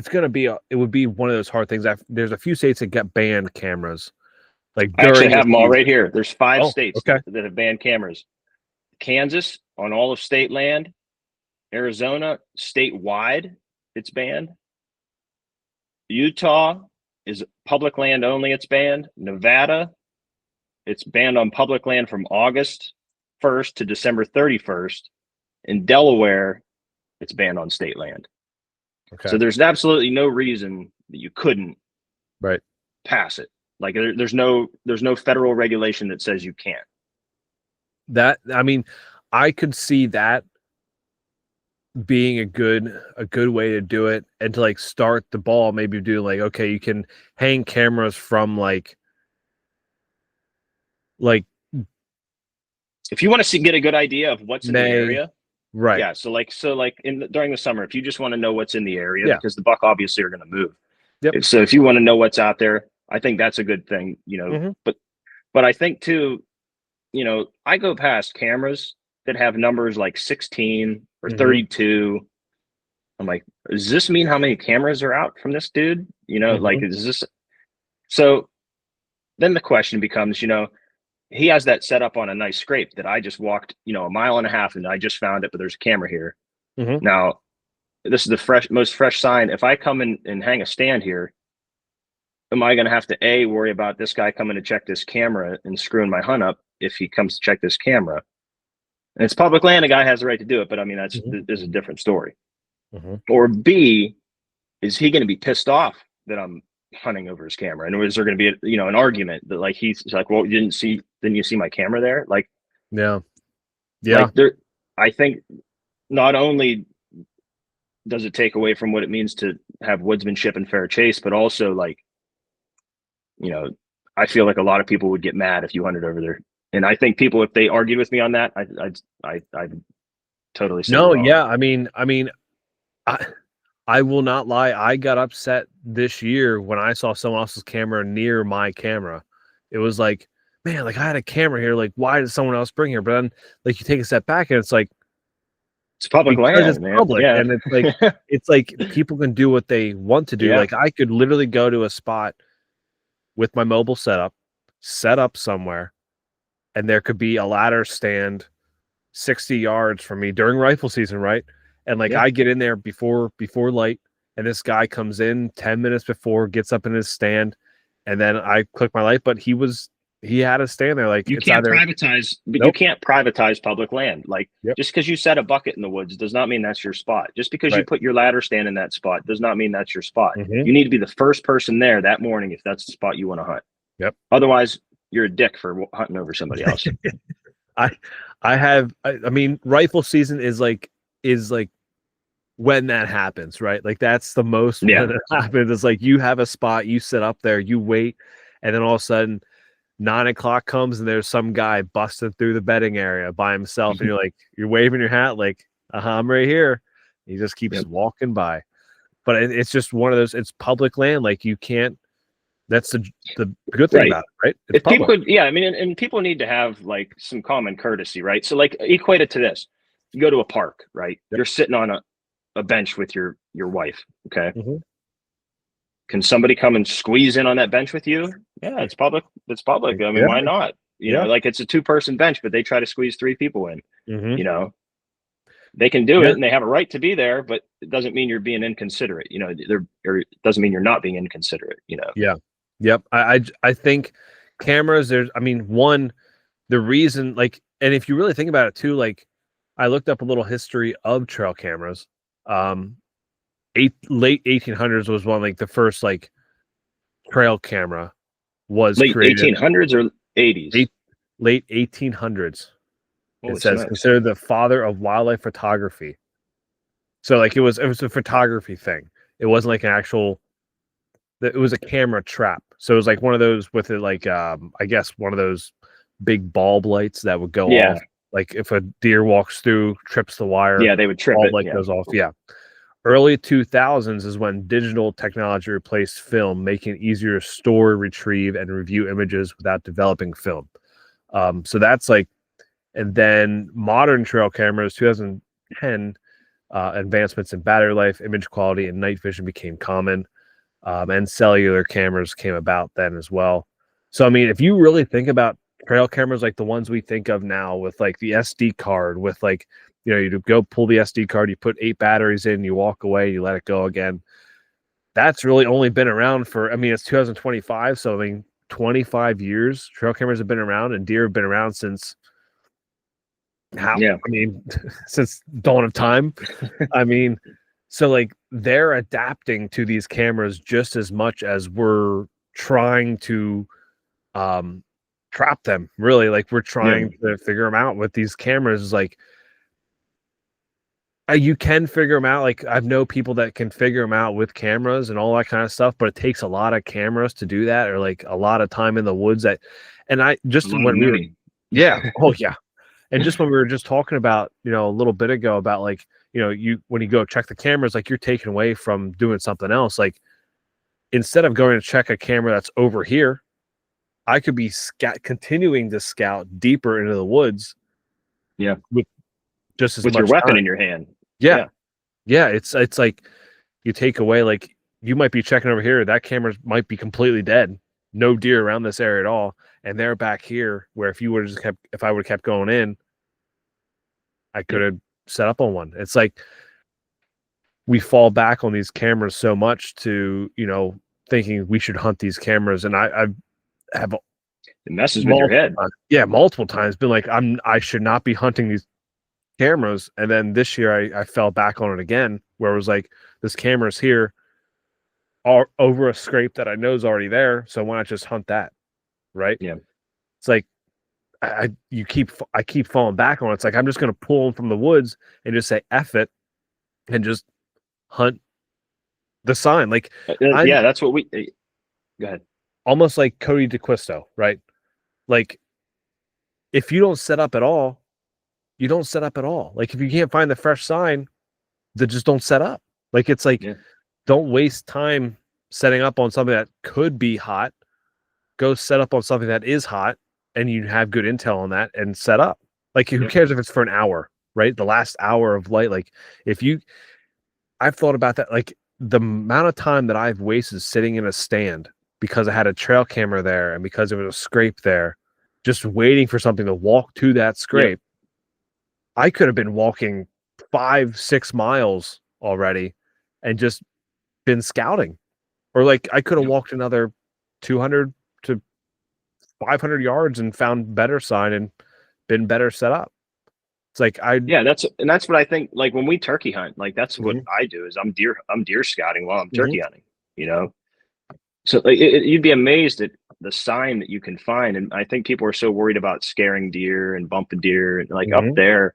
going to be, it would be one of those hard things. There's a few states that get banned cameras. Like, I actually have them all right here. There's 5 states okay. that have banned cameras. Kansas, on all of state land. Arizona, statewide, it's banned. Utah is public land only, it's banned. Nevada, it's banned on public land from August 1st to December 31st. In Delaware, it's banned on state land. Okay. So there's absolutely no reason that you couldn't pass it. Like, there's no federal regulation that says you can't. That, I mean, I could see that being a good way to do it, and to like start the ball, maybe do like, okay, you can hang cameras from like if you want to get a good idea of what's in the area, right? Yeah. So during the summer, if you just want to know what's in the area, because the buck obviously are going to move. Yep. So if you want to know what's out there, I think that's a good thing, you know. But I think too, you know, I go past cameras that have numbers like 16 or 32. I'm like, does this mean how many cameras are out from this dude? You know, like, is this? So then the question becomes, you know, he has that set up on a nice scrape that I just walked, you know, 1.5 miles, and I just found it, but there's a camera here. Now, this is the most fresh sign. If I come in and hang a stand here, am I going to have to worry about this guy coming to check this camera and screwing my hunt up if he comes to check this camera? And it's public land, the guy has the right to do it, but I mean, that's is a different story. Or B, is he going to be pissed off that I'm hunting over his camera? And is there going to be an argument that, like, he's like, well, didn't you see my camera there? Like, like I think not only does it take away from what it means to have woodsmanship and fair chase, but also, like, you know, I feel like a lot of people would get mad if you hunted over there. And I think people, if they argued with me on that, I'd totally say no. wrong. Yeah, I mean, I will not lie. I got upset this year when I saw someone else's camera near my camera. It was like, man, like, I had a camera here. Like, why did someone else bring here? But then, like, you take a step back and it's like, it's public land, it's man. Public, and it's like, it's like people can do what they want to do. Like, I could literally go to a spot with my mobile setup, set up somewhere, and there could be a ladder stand 60 yards from me during rifle season, right? And like, I get in there before light, and this guy comes in 10 minutes before, gets up in his stand, and then I click my light, but he had a stand there. Like, you can't privatize, but you can't privatize public land. Like, just because you set a bucket in the woods does not mean that's your spot. Just because you put your ladder stand in that spot does not mean that's your spot. You need to be the first person there that morning if that's the spot you want to hunt. Otherwise, you're a dick for hunting over somebody else. I mean, rifle season is like when that happens, right? Like, that's the most when it happens. It's like, you have a spot, you sit up there, you wait, and then all of a sudden 9 o'clock comes and there's some guy busting through the bedding area by himself, and you're like, you're waving your hat like, I'm right here. He just keeps walking by. But it's just one of those, it's public land. Like, you can't, that's the good thing about it, right? If people could, I mean, and people need to have like some common courtesy, right? So, like, equate it to this: you go to a park, right? You're sitting on a bench with your wife. Okay. Can somebody come and squeeze in on that bench with you? Yeah, it's public. It's public. I mean, why not? You know, like, it's a 2-person bench, but they try to squeeze 3 people in. You know, they can do it, and they have a right to be there, but it doesn't mean you're being inconsiderate. You know, it doesn't mean you're not being inconsiderate. You know. Yep. I think cameras, the reason, like, and if you really think about it too, like, I looked up a little history of trail cameras. Late 1800s was one, like, the first, like, trail camera was late created. 1800s or 80s? Late 1800s. Holy it says, smokes. considered the father of wildlife photography. So like it was a photography thing. It wasn't like an actual. It was a camera trap. So it was like one of those with it, like I guess one of those big bulb lights that would go off. Like if a deer walks through, trips the wire. Yeah, they would trip bulb it. light goes off. Yeah. Early 2000s is when digital technology replaced film, making it easier to store, retrieve, and review images without developing film. So that's like, and then modern trail cameras, 2010, advancements in battery life, image quality, and night vision became common. And cellular cameras came about then as well. So, I mean, if you really think about trail cameras like the ones we think of now with like the SD card, with like, you know, you go pull the SD card, you put 8 batteries in, you walk away, you let it go again. That's really only been around for, I mean, it's 2025. So, I mean, 25 years trail cameras have been around, and deer have been around since I mean, since dawn of time. I mean, so like they're adapting to these cameras just as much as we're trying to trap them. Really, like we're trying to figure them out with these cameras. Like you can figure them out. Like I know people that can figure them out with cameras and all that kind of stuff, but it takes a lot of cameras to do that, or like a lot of time in the woods. That, and I just when we were, oh yeah. And just when we were just talking about, you know, a little bit ago about like, you know, you when you go check the cameras, like you're taken away from doing something else. Like instead of going to check a camera that's over here, I could be continuing to scout deeper into the woods. Yeah, with just as with much your weapon time in your hand. Yeah. It's like you take away, like you might be checking over here, that camera might be completely dead, no deer around this area at all. And they're back here where if you would have just kept, if I would have kept going in, I could have set up on one. It's like we fall back on these cameras so much to, you know, thinking we should hunt these cameras. And I have it messes with your head. Multiple times been like, I should not be hunting these cameras. And then this year I fell back on it again, where it was like, this camera's here over a scrape that I know is already there. So why not just hunt that? Right. Yeah. It's like, I keep falling back on it. It's like, I'm just going to pull them from the woods and just say, F it, and just hunt the sign. Like, that's what we, go ahead. Almost like Cody DeQuisto, right? Like if you don't set up at all, you don't set up at all. Like if you can't find the fresh sign, then just don't set up. Like it's like, don't waste time setting up on something that could be hot. Go set up on something that is hot, and you have good intel on that and set up. Like who cares if it's for an hour, right? The last hour of light. Like I've thought about that. Like the amount of time that I've wasted sitting in a stand because I had a trail camera there and because there was a scrape there, just waiting for something to walk to that scrape. I could have been walking 5-6 miles already and just been scouting, or like I could have walked another 200 to 500 yards and found better sign and been better set up. It's like that's what I think. Like when we turkey hunt, like that's what I do is I'm deer scouting while I'm turkey hunting, you know? So like, you'd be amazed at the sign that you can find. And I think people are so worried about scaring deer and bumping deer, and like up there,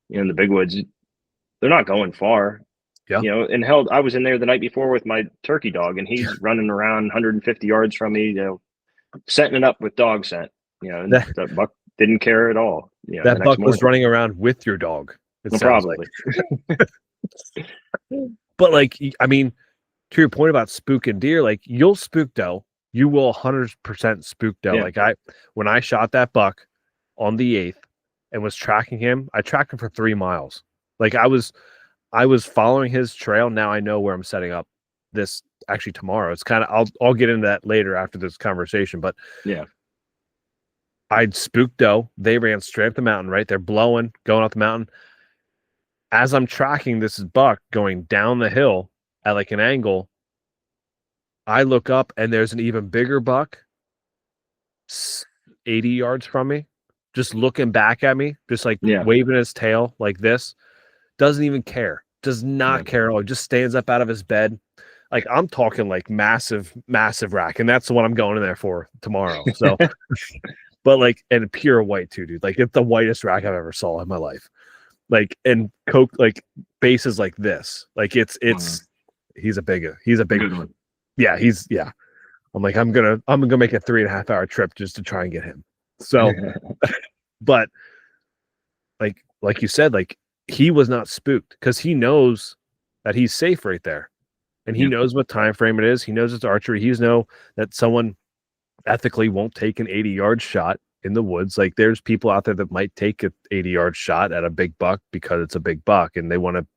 you know, in the big woods, they're not going far. You know, and hell, I was in there the night before with my turkey dog, and he's running around 150 yards from me, you know, setting it up with dog scent. You know, and that buck didn't care at all. You know, that buck was running around with your dog. Probably. But like, I mean, to your point about spooking deer, like you'll spook doe. You will 100% spook doe. Like when I shot that buck on the 8th and was tracking him, I tracked him for 3 miles. Like I was following his trail. Now I know where I'm setting up this actually tomorrow. It's kind of, I'll get into that later after this conversation, but I'd spooked doe. They ran straight up the mountain, right? They're blowing, going up the mountain. As I'm tracking this buck going down the hill at like an angle, I look up and there's an even bigger buck 80 yards from me, just looking back at me, just like waving his tail like this. Doesn't even care. Does not care at all. Just stands up out of his bed. Like I'm talking like massive rack. And that's the one I'm going in there for tomorrow. So, but like, and pure white too, dude. Like it's the whitest rack I've ever saw in my life. Like, and coke, like face is like this. Like it's he's a big good one. Yeah, I'm like, I'm gonna make a 3.5 hour trip just to try and get him. So but like you said, like he was not spooked because he knows that he's safe right there. And he knows what time frame it is. He knows it's archery. He's know that someone ethically won't take an 80-yard shot in the woods. Like there's people out there that might take an 80-yard shot at a big buck because it's a big buck and they want to,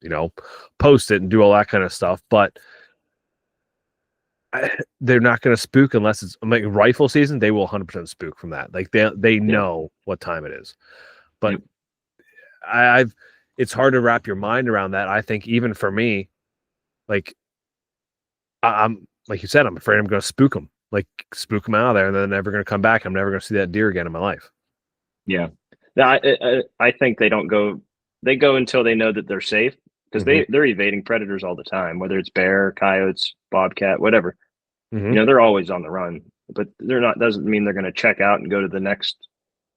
you know, post it and do all that kind of stuff. But they're not going to spook unless it's like rifle season. They will 100% spook from that. Like they know what time it is. But it's hard to wrap your mind around that. I think even for me, like I'm like you said, I'm afraid I'm going to spook them. Like spook them out of there, and then they're never going to come back. I'm never going to see that deer again in my life. Yeah, I think they don't go. They go until they know that they're safe because they're evading predators all the time, whether it's bear, coyotes, bobcat, whatever. You know, they're always on the run, but they're not. Doesn't mean they're going to check out and go to the next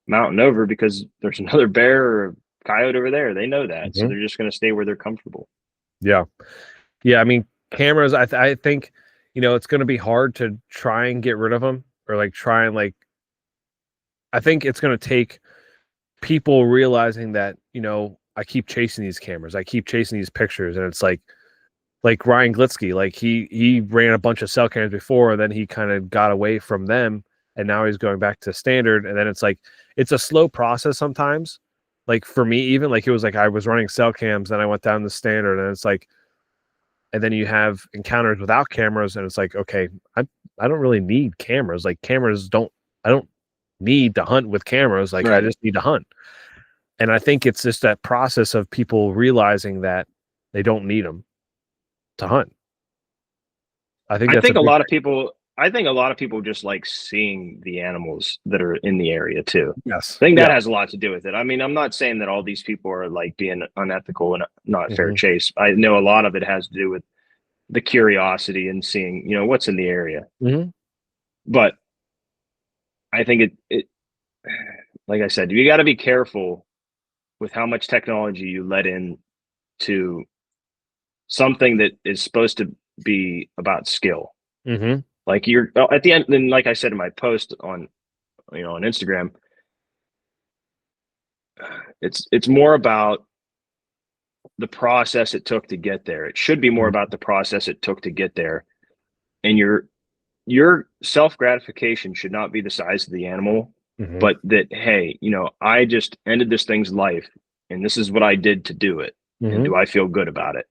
mountain over because there's another bear or a coyote over there. They know that, so they're just going to stay where they're comfortable. Yeah. I mean, cameras. I think, you know, it's going to be hard to try and get rid of them or like try and like. I think it's going to take people realizing that, you know, I keep chasing these cameras, I keep chasing these pictures, and it's like Ryan Glitsky, like he ran a bunch of cell cams before, and then he kind of got away from them, and now he's going back to standard, and then it's like it's a slow process sometimes. Like for me, even like it was like I was running cell cams, and I went down to standard, and it's like. And then you have encounters without cameras, and it's like, okay, I don't really need cameras. Like cameras I don't need to hunt with cameras. Like I just need to hunt. And I think it's just that process of people realizing that they don't need them to hunt. I think a lot of people just like seeing the animals that are in the area too. Yes. I think that has a lot to do with it. I mean, I'm not saying that all these people are like being unethical and not fair chase. I know a lot of it has to do with the curiosity and seeing, you know, what's in the area. But I think it like I said, you got to be careful with how much technology you let in to something that is supposed to be about skill. Like you're at the end, then like I said in my post on, you know, on Instagram, it's more about the process it took to get there. It should be more about the process it took to get there. And your self-gratification should not be the size of the animal, but that, hey, you know, I just ended this thing's life and this is what I did to do it. And do I feel good about it?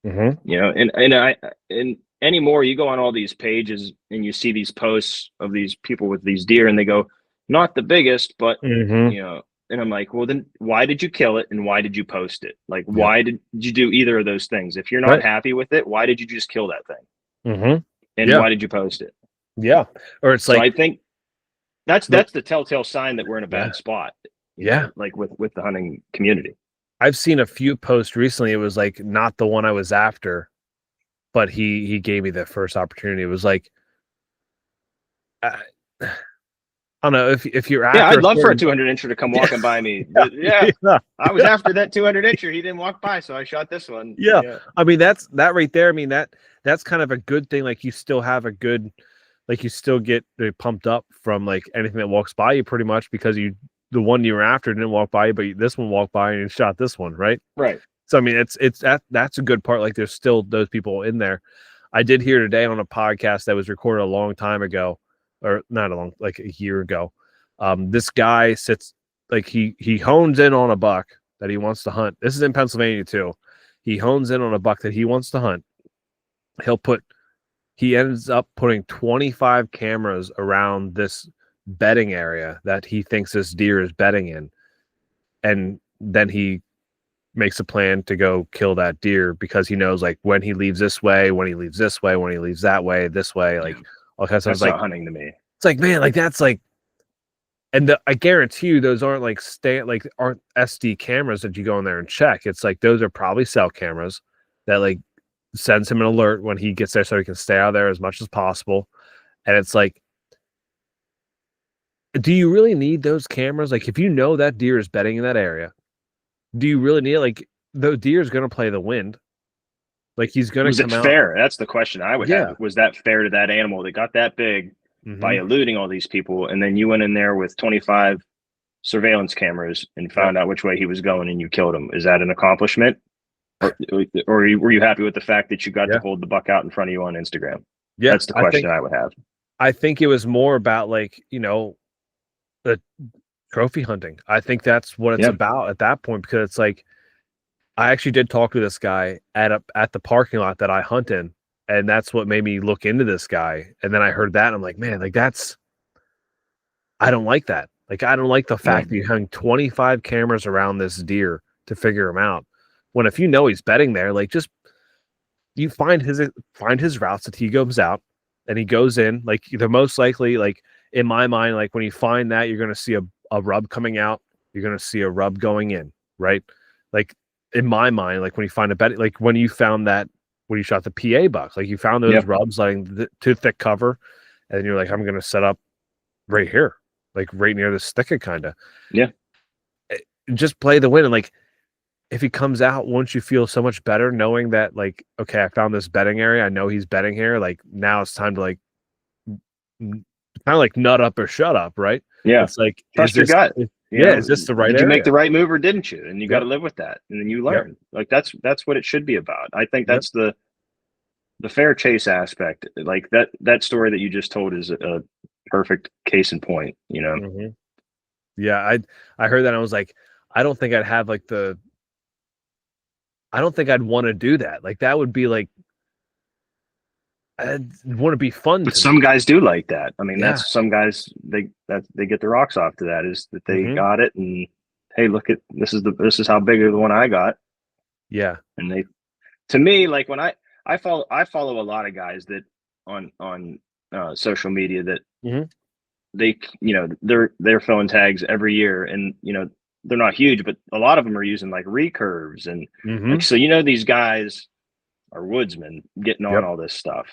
You know, and anymore, you go on all these pages and you see these posts of these people with these deer and they go, not the biggest, but you know, and I'm like, well, then why did you kill it? And why did you post it? Like, why did you do either of those things? If you're not happy with it, why did you just kill that thing? And why did you post it? Yeah. Or it's so like, I think that's the telltale sign that we're in a bad spot. You know, like with the hunting community. I've seen a few posts recently. It was like not the one I was after, but he gave me the first opportunity. It was like, I don't know if you're after. Yeah, I'd love for a 200-incher to come walking by me. But I was after that 200-incher. He didn't walk by, so I shot this one. Yeah. I mean that right there. I mean that's kind of a good thing. Like you still have a good, like you still get pumped up from like anything that walks by you, pretty much because the one you were after didn't walk by you, but this one walked by and you shot this one, right? Right. So I mean, that's a good part. Like there's still those people in there. I did hear today on a podcast that was recorded a long time ago, or not like a year ago. This guy sits like he hones in on a buck that he wants to hunt. This is in Pennsylvania too. He hones in on a buck that he wants to hunt. He ends up putting 25 cameras around this bedding area that he thinks this deer is bedding in. And then he makes a plan to go kill that deer because he knows like when he leaves this way, when he leaves this way, when he leaves that way, this way, like all kinds of stuff. That's like hunting to me. It's like, man, like that's like, and I guarantee you those aren't like aren't SD cameras that you go in there and check. It's like those are probably cell cameras that like sends him an alert when he gets there so he can stay out of there as much as possible. And it's like, do you really need those cameras? Like if you know that deer is bedding in that area, do you really need it? Like the deer is going to play the wind. Like he's going to come out. Was it fair? That's the question I would have. Was that fair to that animal that got that big by eluding all these people, and then you went in there with 25 surveillance cameras and found out which way he was going and you killed him? Is that an accomplishment? Or were you happy with the fact that you got to hold the buck out in front of you on Instagram? Yeah, that's the question I would have. I think it was more about like, the trophy hunting. I think that's what it's about at that point, because it's like, I actually did talk to this guy at the parking lot that I hunt in, and that's what made me look into this guy. And then I heard that, and I'm like, man, like I don't like that. Like, I don't like the fact that you hung 25 cameras around this deer to figure him out. When if he's bedding there, like just you find his routes that he goes out and he goes in. Like the most likely, like in my mind, like when you find that, you're gonna see a rub coming out, you're gonna see a rub going in, right? Like in my mind, like when you find a bed, like when you found that when you shot the PA buck, like you found those rubs letting too thick cover, and then you're like, I'm gonna set up right here, like right near this thicket, kind of. Yeah. Just play the wind, and like if he comes out, won't you feel so much better knowing that, like, okay, I found this bedding area, I know he's bedding here, like now it's time to like kind of like nut up or shut up, right? Yeah. It's like trust your gut. Is this the right did area? You make the right move or didn't you? And you got to live with that, and then you learn. Like that's what it should be about. I think that's the fair chase aspect. Like that story that you just told is a perfect case in point, Yeah, I heard that and I was like, I don't think I'd have like I don't think I'd want to do that. Like that would be like, I'd want to be fun. But some guys do like that. I mean, that's some guys they get the rocks off to that, is that they got it, and hey, look at this is how big of the one I got. Yeah. And to me, like when I follow a lot of guys that on social media that they they're filling tags every year, and they're not huge, but a lot of them are using like recurves and like, so these guys are woodsmen getting on all this stuff.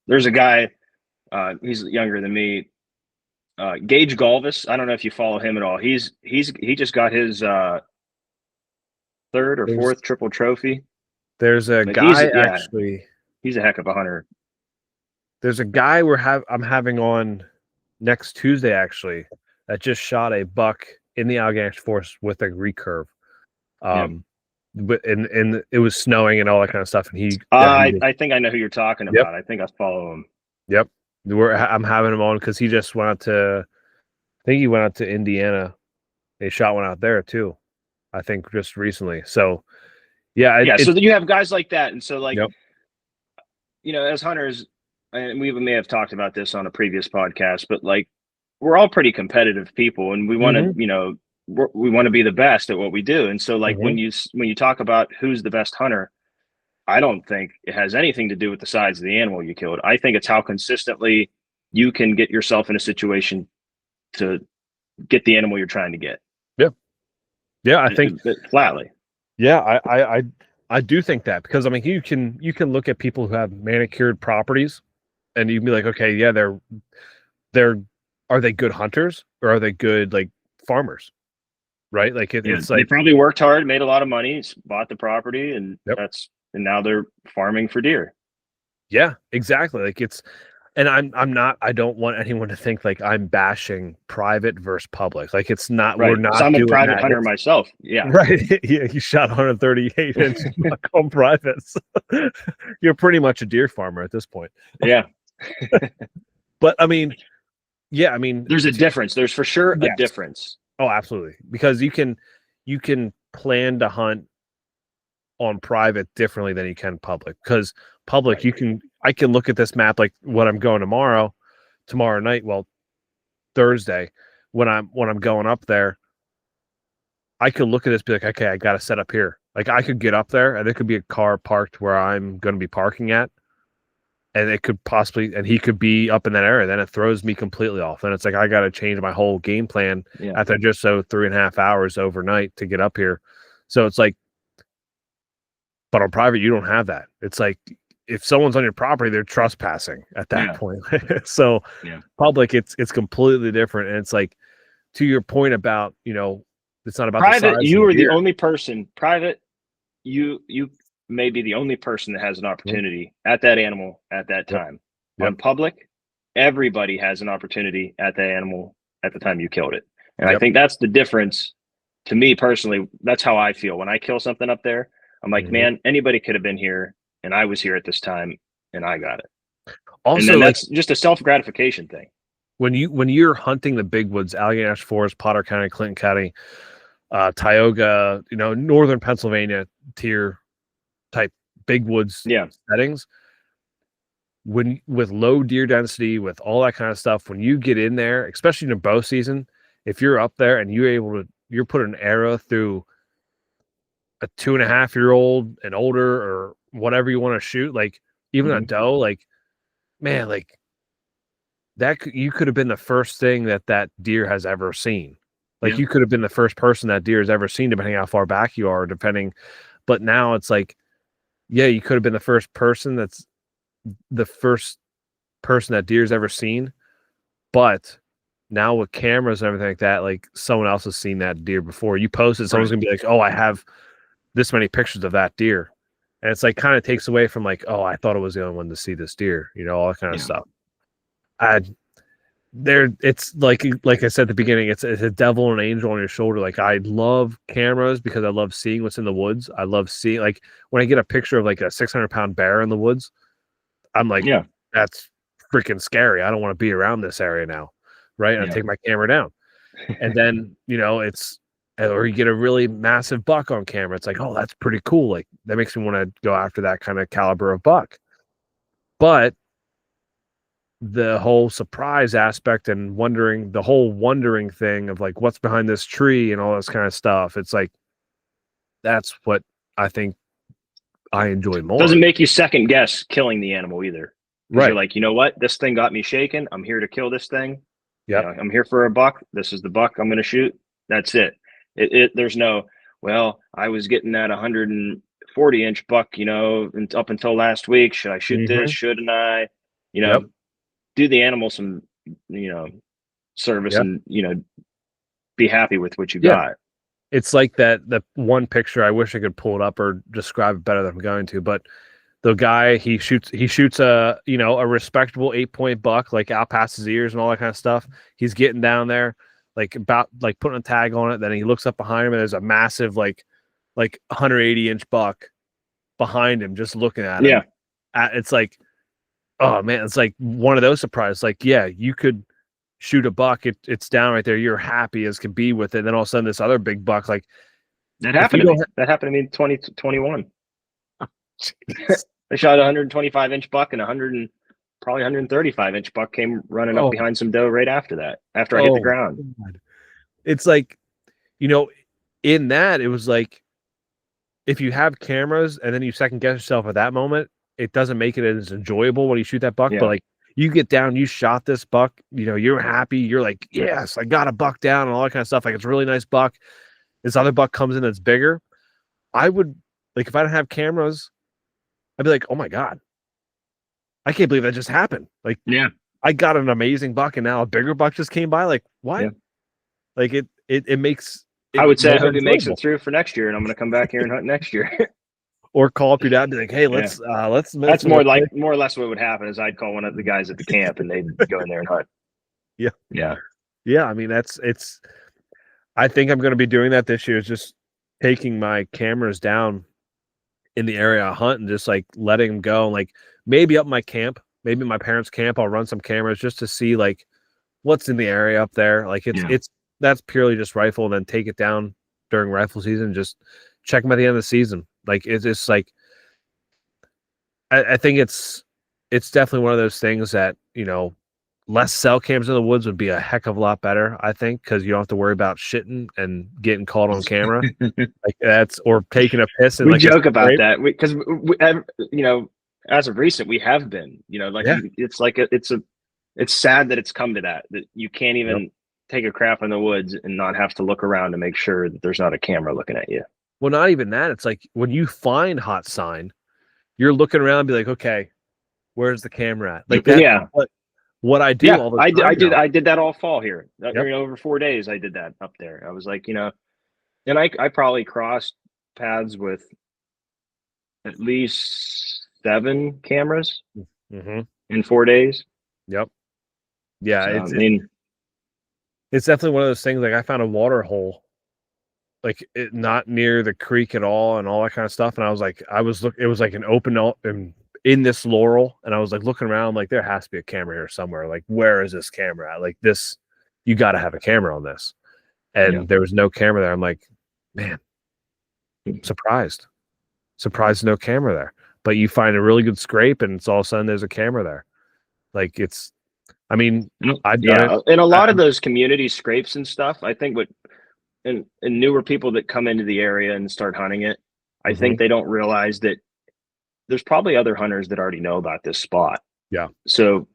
There's a guy, he's younger than me, Gage Galvis. I don't know if you follow him at all. He just got his third or fourth triple trophy. There's a guy actually. He's a heck of a hunter. There's a guy I'm having on next Tuesday actually that just shot a buck in the Allegheny Forest with a recurve. And it was snowing and all that kind of stuff. And I think I know who you're talking about. I think I follow him. Yep. I'm having him on because he just went out to, I think he went out to Indiana. They shot one out there too, I think just recently. So so you have guys like that. And so like, as hunters, and we may have talked about this on a previous podcast, but like, we're all pretty competitive people, and we want to, we want to be the best at what we do. And so like when you talk about who's the best hunter, I don't think it has anything to do with the size of the animal you killed. I think it's how consistently you can get yourself in a situation to get the animal you're trying to get. Yeah, I think flatly. Yeah, I do think that, because I mean you can look at people who have manicured properties and you can be like, okay, yeah, they're are they good hunters or are they good like farmers? Right? Like it's like they probably worked hard, made a lot of money, bought the property, and and now they're farming for deer. Yeah, exactly. Like and I don't want anyone to think like I'm bashing private versus public. Like it's not, we're not. I'm a private hunter myself. Yeah. Right. Yeah. You shot 138 inch on privates. You're pretty much a deer farmer at this point. Yeah. But I mean, there's a difference. There's for sure a difference. Oh, absolutely. Because you can plan to hunt on private differently than you can public, because public I can look at this map like what I'm going tomorrow night, Thursday, when I'm going up there, I could look at this, be like, okay, I got to set up here. Like I could get up there and there could be a car parked where I'm going to be parking at, and it could possibly, and he could be up in that area. Then it throws me completely off. And it's like, I got to change my whole game plan after just 3.5 hours overnight to get up here. So it's like, but on private, you don't have that. It's like, if someone's on your property, they're trespassing at that point. So public, it's completely different. And it's like, to your point about, it's not about private. The size you of are the only person private. you may be the only person that has an opportunity at that animal at that time. Yep. On public, everybody has an opportunity at that animal at the time you killed it. And I think that's the difference to me personally. That's how I feel when I kill something up there. I'm like, man, anybody could have been here and I was here at this time and I got it. Also, and then that's just a self-gratification thing. When you're hunting the big woods, Allegheny National Forest, Potter County, Clinton County, Tioga, northern Pennsylvania tier type big woods settings, with low deer density, with all that kind of stuff, when you get in there, especially in bow season, if you're up there and you're put an arrow through a 2.5-year-old and older or whatever you want to shoot, like even a doe, like, man, like that, you could have been the first thing that deer has ever seen. Like you could have been the first person that deer has ever seen, depending how far back you are, but now it's like, yeah, you could have been the first person that deer's ever seen. But now with cameras and everything like that, like someone else has seen that deer before. You post it, someone's gonna be like, oh, I have this many pictures of that deer. And it's like kind of takes away from like, oh, I thought it was the only one to see this deer, all that kind of stuff. It's like I said at the beginning, it's a devil and an angel on your shoulder. Like I love cameras because I love seeing what's in the woods. I love seeing, like when I get a picture of like a 600-pound bear in the woods, I'm like, that's freaking scary. I don't want to be around this area now. Right. And I take my camera down. And then, or you get a really massive buck on camera. It's like, oh, that's pretty cool. Like that makes me want to go after that kind of caliber of buck. But the whole surprise aspect and wondering thing of like what's behind this tree and all this kind of stuff, it's like that's what I think I enjoy more. Doesn't make you second guess killing the animal either. Right. You're like, you know what? This thing got me shaken. I'm here to kill this thing. Yeah. I'm here for a buck. This is the buck I'm going to shoot. That's it. There's no, well, I was getting that 140-inch buck, up until last week. Should I shoot this? Shouldn't I? Do the animal some, service and, be happy with what you got. It's like that one picture. I wish I could pull it up or describe it better than I'm going to, but the guy, he shoots a respectable 8-point buck, like out past his ears and all that kind of stuff. He's getting down there, like about like putting a tag on it. Then he looks up behind him and there's a massive, like 180-inch buck behind him, just looking at him. Yeah. It's like, oh man, it's like one of those surprises. Like, yeah, you could shoot a buck. It's down right there. You're happy as can be with it. And then all of a sudden this other big buck, like that happened to me. That happened to me in 2021. I shot a 125-inch buck and probably 135-inch buck came running up behind some doe right after that, after I hit the ground. God. It's like, in that, it was like, if you have cameras and then you second guess yourself at that moment, it doesn't make it as enjoyable when you shoot that buck. But like you get down, you shot this buck, you're happy. You're like, yes, I got a buck down and all that kind of stuff. Like it's a really nice buck. This other buck comes in that's bigger. I would, like, if I didn't have cameras, I'd be like, oh my God, I can't believe that just happened. Like, I got an amazing buck and now a bigger buck just came by. Like, what? Yeah. Like it makes. I would say I hope he makes it through for next year, and I'm going to come back here and hunt next year. Or call up your dad and be like, hey, let's. That's more or less what would happen is I'd call one of the guys at the camp and they'd go in there and hunt. Yeah. I mean, I think I'm going to be doing that this year. Is just taking my cameras down in the area I hunt and just like letting them go. Like maybe up my camp, maybe my parents' camp, I'll run some cameras just to see like what's in the area up there. Like that's purely just rifle, and then take it down during rifle season. Just check them at the end of the season. Like it's just like I think it's definitely one of those things that less cell cams in the woods would be a heck of a lot better, I think, because you don't have to worry about shitting and getting caught on camera. Like that's, or taking a piss. And we joke about that because as of recent, we have been, it's like it's sad that it's come to that you can't even take a crap in the woods and not have to look around to make sure that there's not a camera looking at you. Well, not even that. It's like when you find hot sign, you're looking around and be like, okay, where's the camera at? Like that, what I do all the time. I did that all fall here. Over 4 days I did that up there. I was like, and I probably crossed paths with at least 7 cameras Mm-hmm. in 4 days. Yep. Yeah, So, it's definitely one of those things. Like I found a water hole, like not near the creek at all, and all that kind of stuff. And I was like, it was like an open in this laurel, and I was like looking around, like there has to be a camera here somewhere. Like where is this camera at? Like this, you got to have a camera on this, and there was no camera there. I'm like, man, surprised no camera there. But you find a really good scrape, and it's all of a sudden there's a camera there. Like I mean, I've done it. And a lot of those community scrapes and stuff, I think and newer people that come into the area and start hunting it, I think they don't realize that there's probably other hunters that already know about this spot. Yeah. So,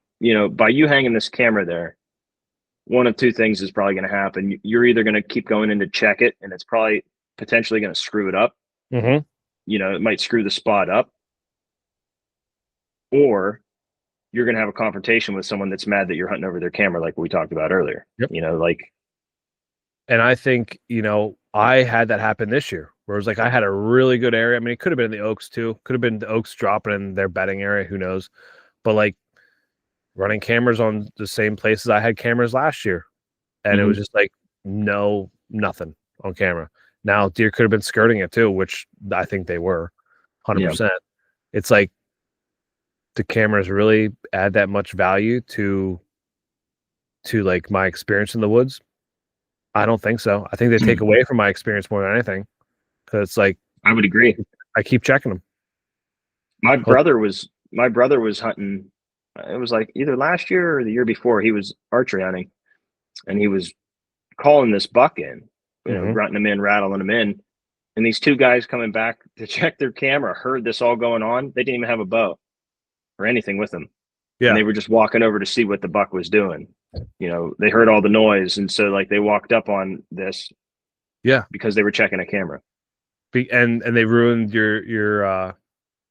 by you hanging this camera there, one of two things is probably going to happen. You're either going to keep going in to check it, and it's probably potentially going to screw it up. Mm-hmm. It might screw the spot up, or you're going to have a confrontation with someone that's mad that you're hunting over their camera, like we talked about earlier. Yep. And I think, I had that happen this year where it was like I had a really good area. I mean, it could have been in the Oaks too. Could have been the Oaks dropping in their bedding area. Who knows? But like running cameras on the same places I had cameras last year. And it was just like, nothing on camera. Now, deer could have been skirting it too, which I think they were 100%. Yeah. It's like the cameras really add that much value to like my experience in the woods. I don't think so. I think they take away from my experience more than anything. Because it's like, I would agree. I keep checking them. My brother was hunting. It was like either last year or the year before. He was archery hunting, and he was calling this buck in, grunting him in, rattling him in. And these two guys coming back to check their camera heard this all going on. They didn't even have a bow or anything with them. Yeah. And they were just walking over to see what the buck was doing. They heard all the noise, and so like they walked up on this. Yeah, because they were checking a camera. And they ruined your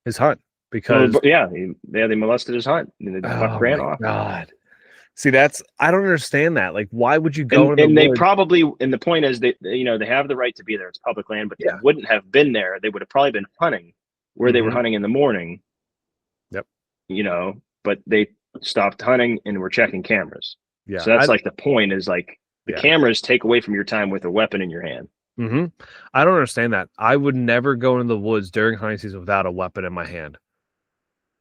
his hunt because they molested his hunt. The buck ran off. God, see, I don't understand that. Like, why would you go? And they probably, and the point is that they have the right to be there. It's public land, but they wouldn't have been there. They would have probably been hunting where they were hunting in the morning. Yep. But they stopped hunting and were checking cameras. Yeah. So that's like the point is like the cameras take away from your time with a weapon in your hand. Mm-hmm. I don't understand that. I would never go into the woods during hunting season without a weapon in my hand,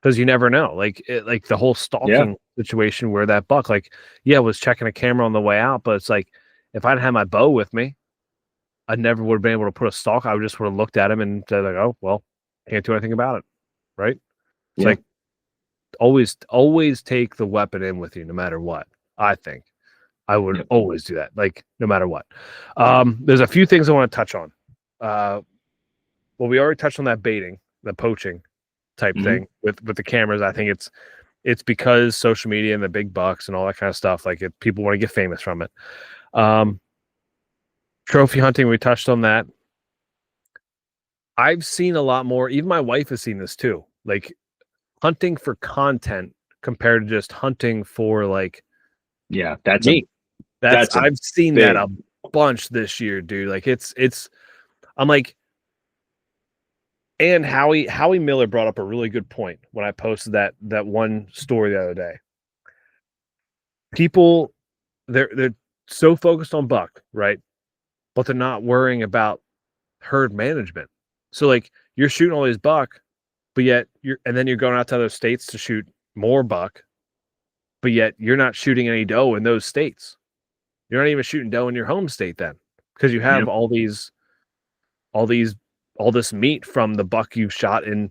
because you never know. Like the whole stalking situation where that buck, was checking a camera on the way out, but it's like if I didn't have my bow with me, I never would have been able to put a stalk. I would just would have looked at him and said like, oh well, can't do anything about it, right? It's like always take the weapon in with you, no matter what. I think I would always do that, like no matter what. There's a few things I want to touch on. We already touched on that baiting, the poaching type thing with the cameras. I think it's because social media and the big bucks and all that kind of stuff. Like people want to get famous from it. Trophy hunting, we touched on that. I've seen a lot more. Even my wife has seen this too. Like hunting for content compared to just hunting for like. Yeah, that's me. I've seen that a bunch this year, dude. Like it's I'm like, and Howie Miller brought up a really good point when I posted that one story the other day. People they're so focused on buck, right? But they're not worrying about herd management. So like you're shooting all these buck, but yet and then you're going out to other states to shoot more buck. But yet you're not shooting any doe in those states. You're not even shooting doe in your home state then, because you have all this meat from the buck you've shot in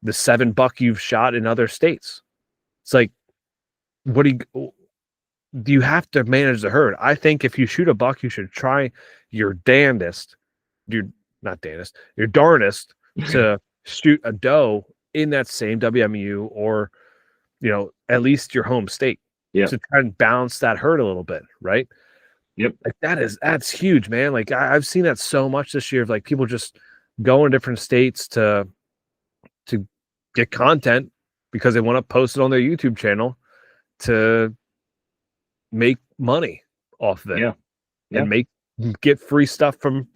the 7 buck you've shot in other states. It's like, what do you have to manage the herd? I think if you shoot a buck, you should try your darndest to shoot a doe in that same WMU or at least your home state, to try and balance that herd a little bit, right? Yep. Like that's huge, man. Like I've seen that so much this year of like people just going to different states to get content because they want to post it on their YouTube channel to make money off of it. And get free stuff from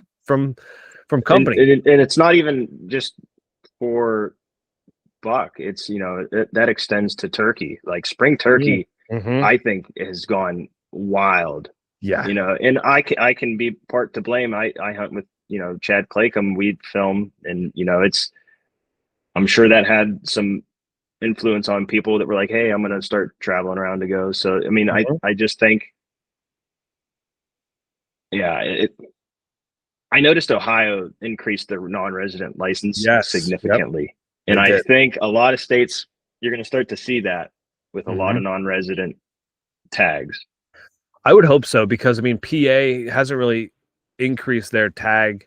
company. And it's not even just for buck, it's, that extends to turkey. Like spring turkey, I think has gone wild. Yeah. And I can be part to blame. I hunt with, Chad Claycomb, we'd film, and, I'm sure that had some influence on people that were like, hey, I'm going to start traveling around to go. So, I mean, I just think, yeah, I noticed Ohio increased their non-resident license significantly. Yep, and I think a lot of states, you're going to start to see that with a lot of non-resident tags. I would hope so, because I mean, PA hasn't really increased their tag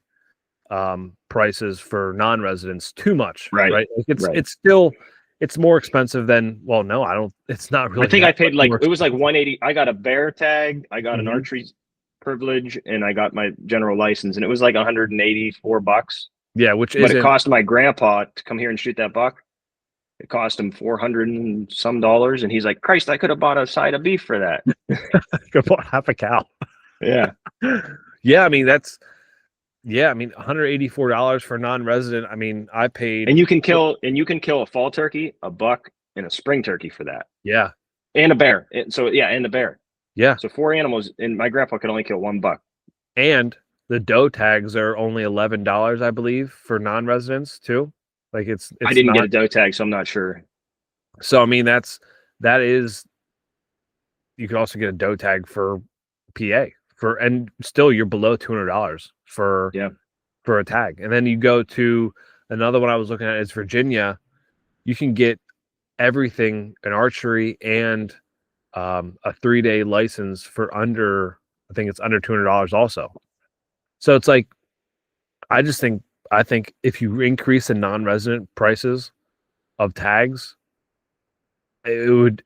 prices for non-residents too much, right? Like it's still, it's more expensive than, well, no, I don't, it's not really. I think I paid it was like 180. I got a bear tag, I got an archery privilege, and I got my general license, and it was like $184. Yeah, but it cost my grandpa to come here and shoot that buck. It cost him $400 and some, and he's like, Christ, I could have bought a side of beef for that. Could have bought half a cow. Yeah. Yeah, I mean, $184 for non-resident. I mean, I paid. And you can kill a fall turkey, a buck, and a spring turkey for that. Yeah. And a bear. And the bear. Yeah. So 4 animals, and my grandpa could only kill 1 buck. And the doe tags are only $11, I believe, for non-residents too. Like it's I didn't get a doe tag, so I'm not sure. So I mean, that is, you could also get a doe tag for PA and still you're below $200 for a tag. And then you go to another one I was looking at is Virginia. You can get everything, an archery and a 3-day license for under, I think it's under $200 also. So it's like, I think if you increase the non-resident prices of tags, you'd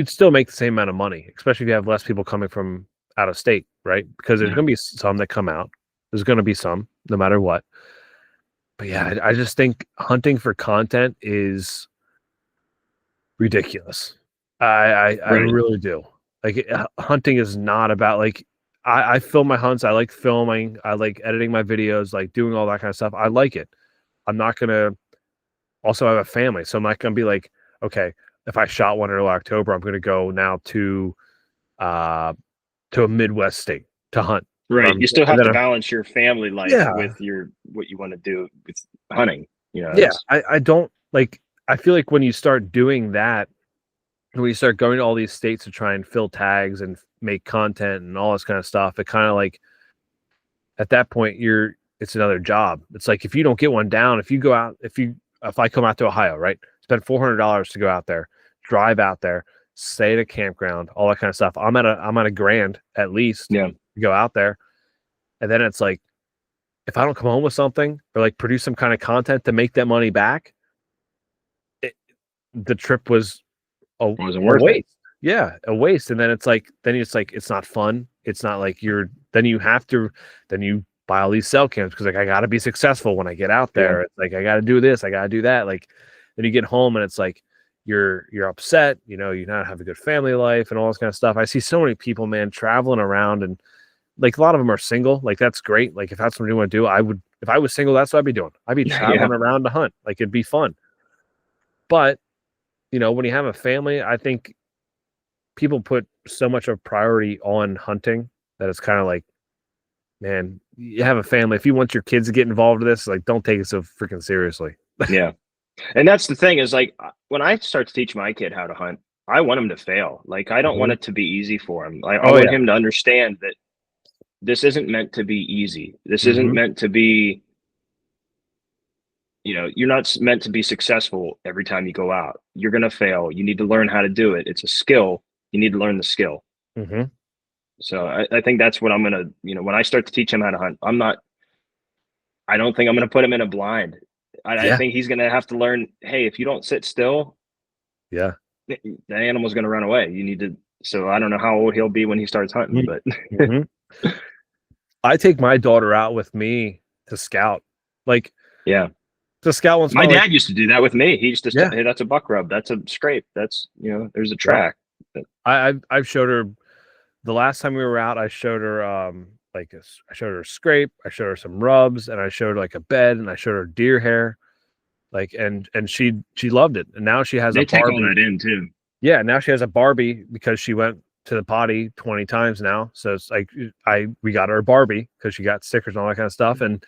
still make the same amount of money, especially if you have less people coming from out of state, right? Because there's going to be some that come out. There's going to be some, no matter what. But yeah, I just think hunting for content is ridiculous. I really do. Like, hunting is not about, like, I film my hunts. I like filming. I like editing my videos, like doing all that kind of stuff. I like it. I'm not going to, also I have a family, so I'm not going to be like, okay, if I shot one in early October, I'm going to go now to a Midwest state to hunt. Right. You still have to balance your family life with what you want to do with hunting. Yeah. I don't like, I feel like when you start doing that, when you start going to all these states to try and fill tags and make content and all this kind of stuff, it kind of like, at that point, it's another job. It's like, if you don't get one down, if you go out, if I come out to Ohio, right, spend $400 to go out there, drive out there, stay at a campground, all that kind of stuff. I'm at a grand at least to go out there. And then it's like, if I don't come home with something or like produce some kind of content to make that money back, the trip was a waste. Yeah, a waste. And then it's like, it's not fun. It's not like then you buy all these cell cams because like, I got to be successful when I get out there. Yeah. It's like, I got to do this, I got to do that. Like, then you get home and it's like, you're upset, you not have a good family life and all this kind of stuff. I see so many people, man, traveling around, and like a lot of them are single. Like, that's great. Like, if that's what you want to do, if I was single, that's what I'd be doing. I'd be traveling around to hunt. Like, it'd be fun. But, when you have a family, I think people put so much of priority on hunting that it's kind of like, man, you have a family. If you want your kids to get involved in this, like, don't take it so freaking seriously. Yeah. And that's the thing is, like, when I start to teach my kid how to hunt, I want him to fail. Like, I don't want it to be easy for him. I want him to understand that this isn't meant to be easy. This isn't meant to be, you're not meant to be successful every time you go out. You're going to fail. You need to learn how to do it. It's a skill. You need to learn the skill. Mm-hmm. So I think that's what I'm going to, when I start to teach him how to hunt, I don't think I'm going to put him in a blind. I think he's going to have to learn, hey, if you don't sit still, the animal's going to run away. You need to, so I don't know how old he'll be when he starts hunting, but I take my daughter out with me to scout. Like, to scout once. My dad used to do that with me. He used to say, hey, that's a buck rub. That's a scrape. That's, there's a track. I've showed her, the last time we were out, I showed her like I showed her a scrape, I showed her some rubs, and I showed her like a bed, and I showed her deer hair, like and she loved it. And now she has They a take Barbie. all that in too. Yeah, now she has a Barbie because she went to the potty 20 times now. So it's like we got her a Barbie because she got stickers and all that kind of stuff. And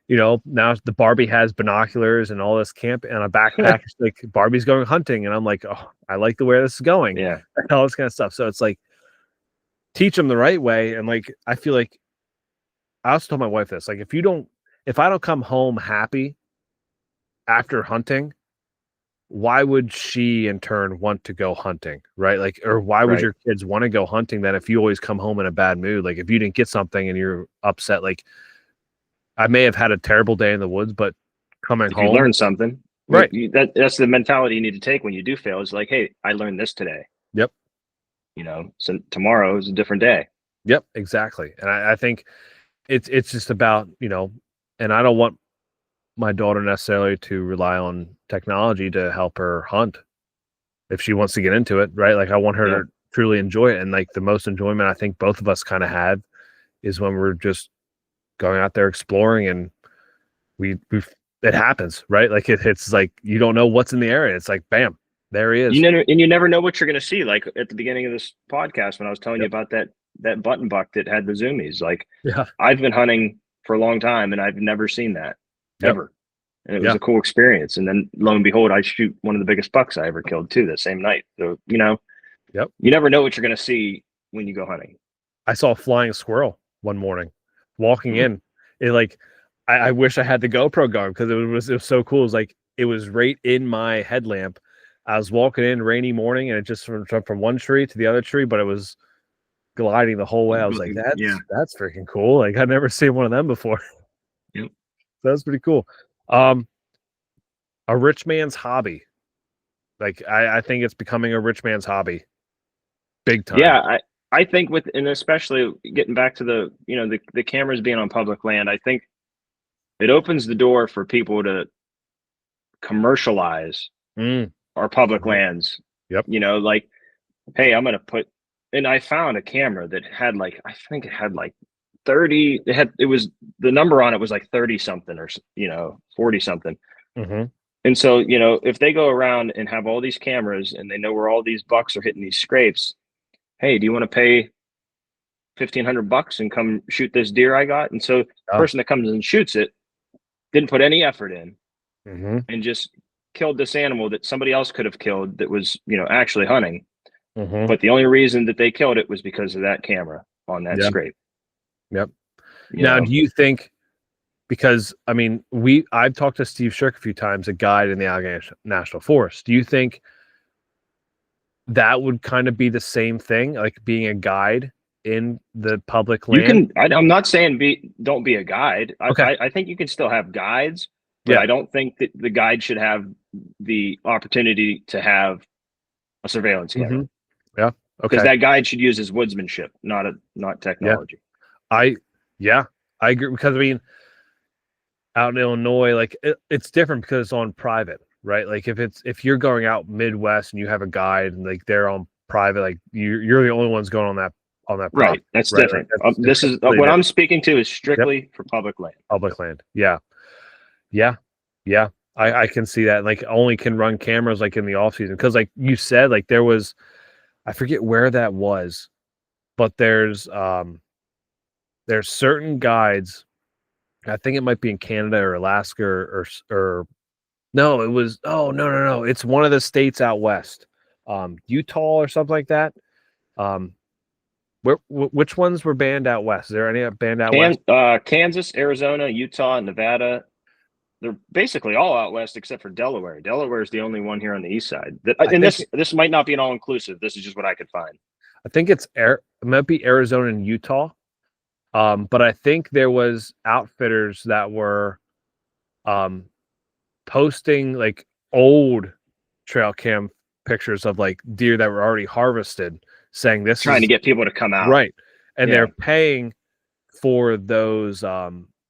now the Barbie has binoculars and all this camp and a backpack. It's like Barbie's going hunting, and I'm like, oh, I like the way this is going. Yeah, all this kind of stuff. So it's like teach them the right way. And like I feel like I also told my wife this, like if I don't come home happy after hunting, why would she in turn want to go hunting, right? Like, or why would your kids want to go hunting then if you always come home in a bad mood? Like if you didn't get something and you're upset, like I may have had a terrible day in the woods, but coming home, you learn something, right? That's the mentality you need to take when you do fail. Is like, hey, I learned this today. Yep. So tomorrow is a different day. Yep, exactly. And I think it's just about, and I don't want my daughter necessarily to rely on technology to help her hunt if she wants to get into it, right? Like I want her to truly enjoy it. And like the most enjoyment I think both of us kind of had is when we're just going out there exploring, and it happens, right? Like it's like you don't know what's in the area. It's like bam, there he is. You never know what you're going to see. Like at the beginning of this podcast when I was telling you about that button buck that had the zoomies. Like I've been hunting for a long time and I've never seen that ever. And it was a cool experience. And then lo and behold, I shoot one of the biggest bucks I ever killed too that same night. So, you never know what you're going to see when you go hunting. I saw a flying squirrel one morning walking in. It like, I wish I had the GoPro going because it was so cool. It was like, it was right in my headlamp. I was walking in rainy morning and it just jumped from one tree to the other tree, but it was gliding the whole way. I was like, that's freaking cool. Like I'd never seen one of them before. Yep. That's pretty cool. A rich man's hobby. Like I think it's becoming a rich man's hobby. Big time. Yeah, I think and especially getting back to the cameras being on public land, I think it opens the door for people to commercialize our public lands. Yep. Like, hey, I'm going to put, and I found a camera that had I think it had 30, the number on it was like 30 something or, 40 something. Mm-hmm. And so, if they go around and have all these cameras and they know where all these bucks are hitting these scrapes, hey, do you want to pay $1,500 and come shoot this deer I got? And so the person that comes and shoots it didn't put any effort in and just killed this animal that somebody else could have killed that was, actually hunting. But the only reason that they killed it was because of that camera on that scrape. Yep. Now, do you think, because I mean, I've talked to Steve Shirk a few times, a guide in the Allegheny National Forest. Do you think that would kind of be the same thing, like being a guide in the public land? I'm not saying don't be a guide. I think you can still have guides, but I don't think that the guide should have the opportunity to have a surveillance camera. Yeah. Okay. Because that guide should use his woodsmanship, not technology. I agree, because I mean, out in Illinois, like it's different because it's on private, right? Like if you're going out Midwest and you have a guide and like they're on private, like you're the only ones going on that right. That's different. Like this is what I'm speaking to is strictly for public land. Public land. Yeah. I can see that. Like only can run cameras like in the off season. Cause like you said, like there was, I forget where that was, but there's certain guides. I think it might be in Canada or Alaska or no, it was, no. It's one of the states out west, Utah or something like that. Which ones were banned out west? Is there any banned out west? Kansas, Arizona, Utah, Nevada. They're basically all out west except for Delaware. Delaware is the only one here on the east side. This might not be an all inclusive. This is just what I could find. I think it might be Arizona and Utah. But I think there was outfitters that were posting like old trail cam pictures of like deer that were already harvested, saying this trying to get people to come out. Right. And they're paying for those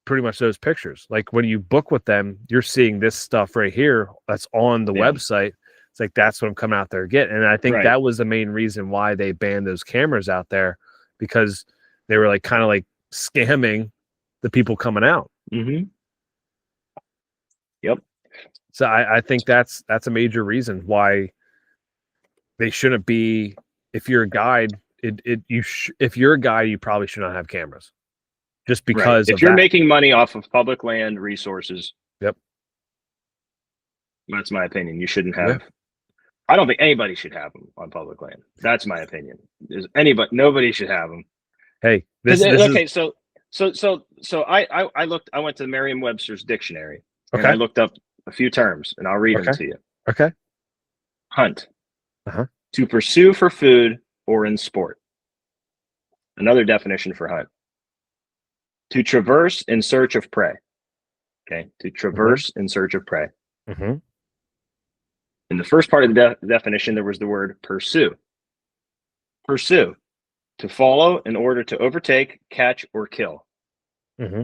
pretty much those pictures. Like when you book with them, you're seeing this stuff right here that's on the website. It's like that's what I'm coming out there to get. And I think that was the main reason why they banned those cameras out there, because they were like kind of like scamming the people coming out. Mm-hmm. Yep. So I think that's a major reason why they shouldn't be. If you're a guide, if you're a guide, you probably should not have cameras, just because if you're making money off of public land resources. Yep. That's my opinion. You shouldn't have. Yeah. I don't think anybody should have them on public land. That's my opinion. Nobody should have them. Hey, okay. So I looked. I went to Merriam-Webster's dictionary. Okay. And I looked up a few terms, and I'll read them to you. Okay. Hunt. Uh-huh. To pursue for food or in sport. Another definition for hunt. To traverse in search of prey. Okay. To traverse in search of prey. Mm-hmm. In the first part of the definition, there was the word pursue. Pursue. To follow in order to overtake, catch, or kill. Mm-hmm.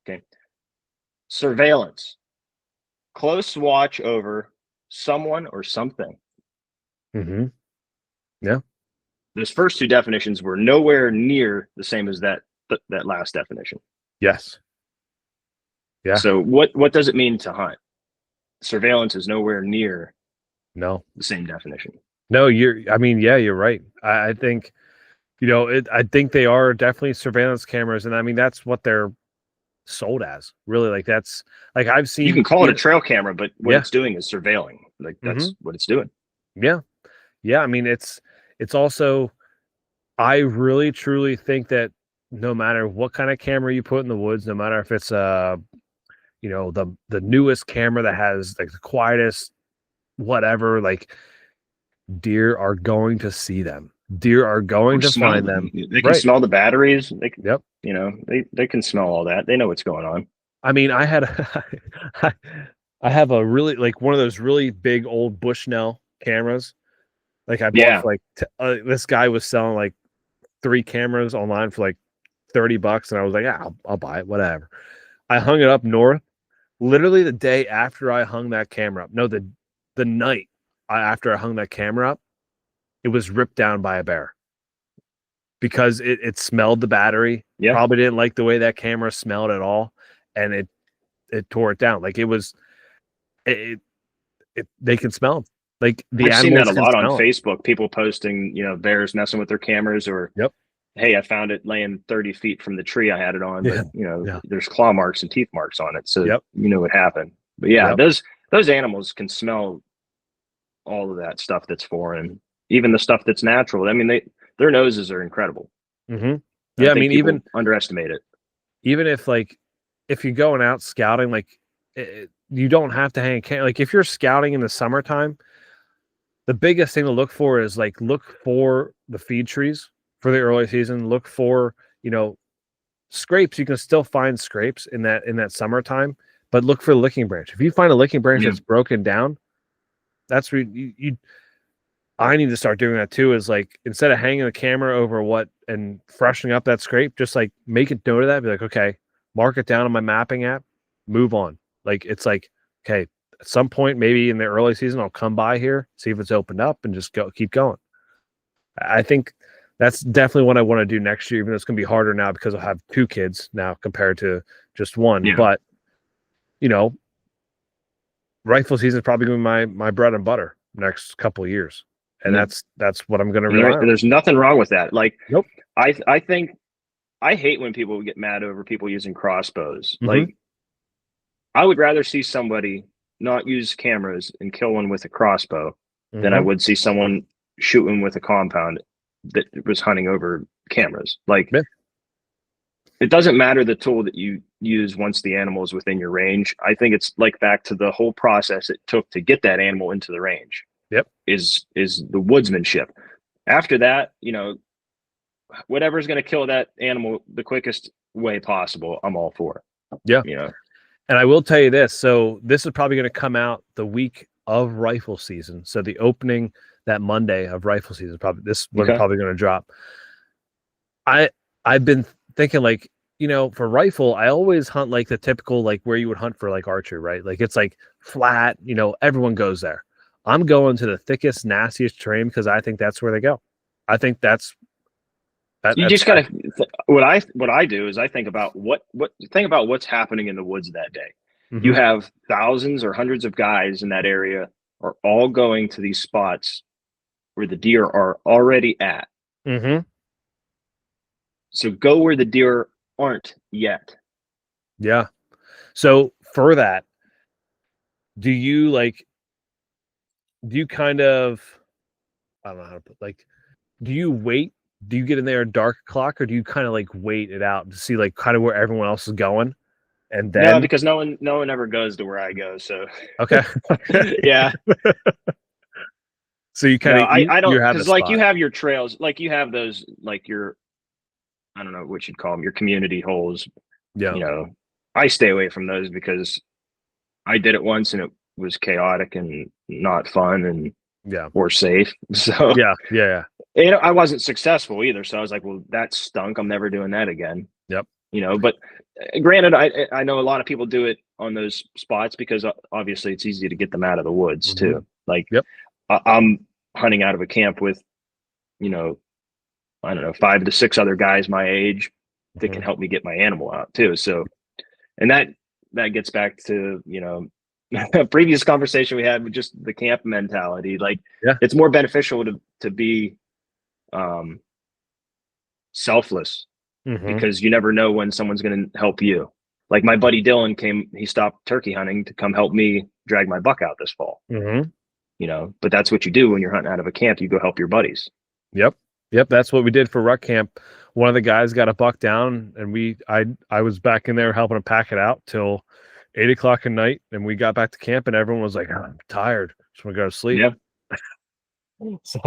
Okay. Surveillance. Close watch over someone or something. Mm-hmm. Yeah. Those first two definitions were nowhere near the same as that last definition. Yes. Yeah. So what does it mean to hunt? Surveillance is nowhere near the same definition. No, you're right. I think, I think they are definitely surveillance cameras, and I mean that's what they're sold as. Really, like that's like I've seen. You can call it a trail camera, but what it's doing is surveilling. Like that's what it's doing. Yeah, yeah. I mean, it's also. I really truly think that no matter what kind of camera you put in the woods, no matter if it's the newest camera that has like the quietest whatever, like deer are going to see them. Deer are going to find them. They can smell the batteries. They can, yep. They can smell all that. They know what's going on. I mean, I have a really like one of those really big old Bushnell cameras. Like I bought for like this guy was selling like 3 cameras online for like $30, and I was like, I'll buy it, whatever. I hung it up north. Literally the day after I hung that camera up. No, the night after I hung that camera up, it was ripped down by a bear because it smelled the battery. Yeah. Probably didn't like the way that camera smelled at all, and it tore it down. Like it was, they can smell them. Like I've seen that a lot on Facebook. People posting, bears messing with their cameras, or hey, I found it laying 30 feet from the tree I had it on, but there's claw marks and teeth marks on it, so you know what happened. But those animals can smell all of that stuff that's foreign, even the stuff that's natural. I mean, their noses are incredible. Mm-hmm. Yeah, I mean, even underestimate it. Even if you're going out scouting, like you don't have to hang a camera. Like if you're scouting in the summertime, the biggest thing to look for is look for the feed trees for the early season. Look for scrapes. You can still find scrapes in that summertime, but look for the licking branch. If you find a licking branch that's broken down, that's where I need to start doing that too. Is like instead of hanging the camera over and freshening up that scrape, just like make a note of that. Be like, okay, mark it down on my mapping app, move on. Like it's like, okay, at some point maybe in the early season I'll come by here, see if it's opened up, and just keep going. I think that's definitely what I want to do next year, even though it's going to be harder now because I'll have 2 kids now compared to just one. Yeah. But rifle season is probably going to be my bread and butter next couple of years, and that's what I'm going to rely on. There's nothing wrong with that. Like, nope. I think I hate when people get mad over people using crossbows. Mm-hmm. Like, I would rather see somebody not use cameras and kill one with a crossbow than I would see someone shoot one with a compound that was hunting over cameras. Like, it doesn't matter the tool that you use once the animal is within your range. I think it's like back to the whole process it took to get that animal into the range. Yep. Is the woodsmanship. After that, whatever's going to kill that animal the quickest way possible, I'm all for. Yeah. And I will tell you this. So this is probably going to come out the week of rifle season. So the opening that Monday of rifle season, probably going to drop. I've been thinking for rifle, I always hunt like the typical, like where you would hunt for like archery, right? Like it's like flat, everyone goes there. I'm going to the thickest, nastiest terrain because I think that's where they go. I think you just got to, what I do is I think about what's happening in the woods that day. Mm-hmm. You have thousands or hundreds of guys in that area are all going to these spots where the deer are already at. Mm-hmm. So go where the deer aren't yet. Yeah. So for that, do you kind of, I don't know how to put, like, do you wait? Do you get in there at dark o'clock, or do you kind of like wait it out to see like kind of where everyone else is going? And then No, because no one ever goes to where I go. So okay. yeah. So you kind of I don't, have because like you have your trails, like you have those, like your, I don't know what you'd call them, your community holes. Yeah. You know, I stay away from those because I did it once and it was chaotic and not fun and or safe. So yeah. You know, I wasn't successful either. So I was like, well, that stunk. I'm never doing that again. Yep. You know, but granted, I know a lot of people do it on those spots because obviously it's easy to get them out of the woods too. Like, I'm hunting out of a camp with, you know, I don't know, 5 to 6 other guys my age that can help me get my animal out too. So, and that gets back to, you know, a previous conversation we had with just the camp mentality. Like, it's more beneficial to be selfless because you never know when someone's going to help you. Like my buddy Dylan he stopped turkey hunting to come help me drag my buck out this fall. You know, but that's what you do when you're hunting out of a camp. You go help your buddies. Yep. That's what we did for Ruck Camp. One of the guys got a buck down, and I was back in there helping him pack it out till 8 o'clock at night, and we got back to camp, and everyone was like, oh, "I'm tired, just want to go to sleep." Yeah. So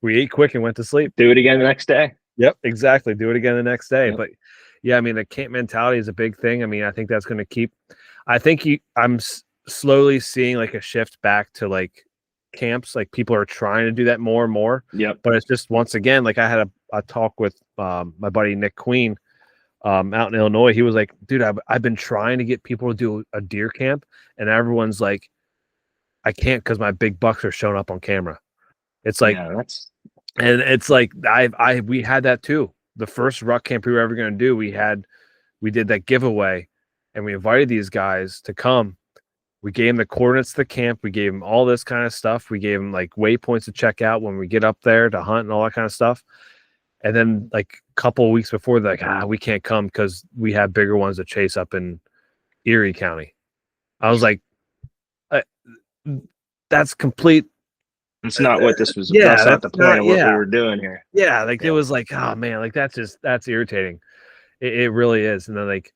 we ate quick and went to sleep. Do it again the next day. Yep, exactly. Do it again the next day. But yeah, I mean, the camp mentality is a big thing. I mean, I think that's going to keep. I think I'm slowly seeing like a shift back to like camps. Like people are trying to do that more and more. Yep. But it's just once again, like I had a talk with my buddy Nick Queen out in Illinois. He was like, "Dude, I've been trying to get people to do a deer camp, and everyone's like, I can't because my big bucks are showing up on camera." It's like, and it's like we had that too. The first Ruck Camp we were ever going to do, we did that giveaway, and we invited these guys to come. We gave them the coordinates to the camp. We gave them all this kind of stuff. We gave them like waypoints to check out when we get up there to hunt and all that kind of stuff. And then like a couple of weeks before, they're like, we can't come because we have bigger ones to chase up in Erie County. I was like, that's complete. It's not what this was. That's not the point of what we were doing here. Yeah. Like it was like, oh man, like that's irritating. It really is. And then like,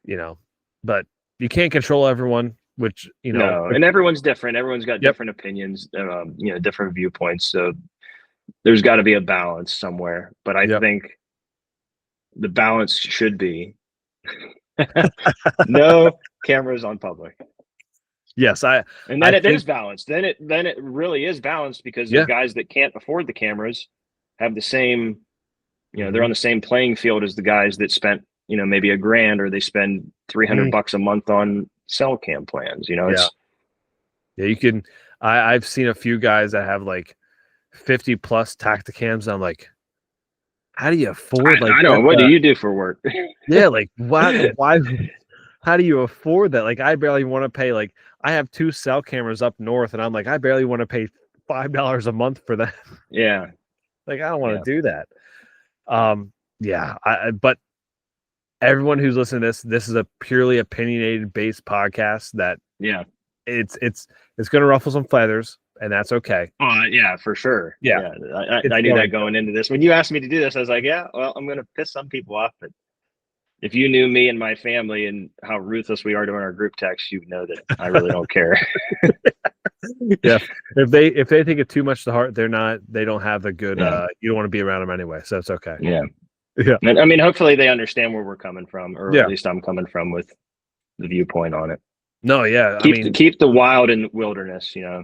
you know, but you can't control everyone, which, you know, and everyone's different. Everyone's got different opinions, you know, different viewpoints. So there's got to be a balance somewhere. But I think the balance should be no cameras on public. Yes, and then it is balanced. Then it really is balanced because the guys that can't afford the cameras have the same, you know, they're on the same playing field as the guys that spent, you know, maybe $1,000 or they spend $300 a month on cell cam plans. You know, you can. I've seen a few guys that have like 50 plus Tacticams. I'm like, how do you afford? I know. What do you do for work? Yeah, like why? How do you afford that? Like, I barely want to pay. Like, I have 2 cell cameras up north, and I'm like, I barely want to pay $5 a month for that. Yeah, like I don't want to do that. But everyone who's listening to this is a purely opinionated based podcast. That it's going to ruffle some feathers, and that's okay. Yeah, for sure. Yeah. I knew that going into this. When you asked me to do this, I was like, yeah, well, I'm going to piss some people off, but if you knew me and my family and how ruthless we are doing our group text, you know that I really don't care. Yeah. If they take it too much to heart, they don't have the good, you don't want to be around them anyway. So it's okay. Yeah. Yeah. And, I mean, hopefully they understand where we're coming from, or at least I'm coming from with the viewpoint on it. No. Yeah. Keep the wild and wilderness, you know?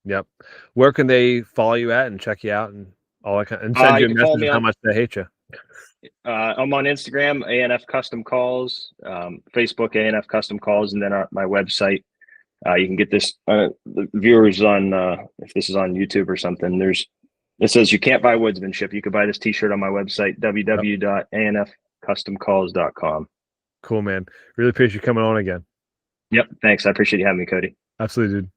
Yep. Where can they follow you at and check you out and all that kind of, and send you a message of how much they hate you? I'm on Instagram, ANF Custom Calls, Facebook, ANF Custom Calls, and then my website. You can get this, the viewers on, if this is on YouTube or something, there's It says you can't buy woodsmanship. You could buy this T-shirt on my website, www.anfcustomcalls.com. Cool, man. Really appreciate you coming on again. Yep. Thanks. I appreciate you having me, Cody. Absolutely, dude.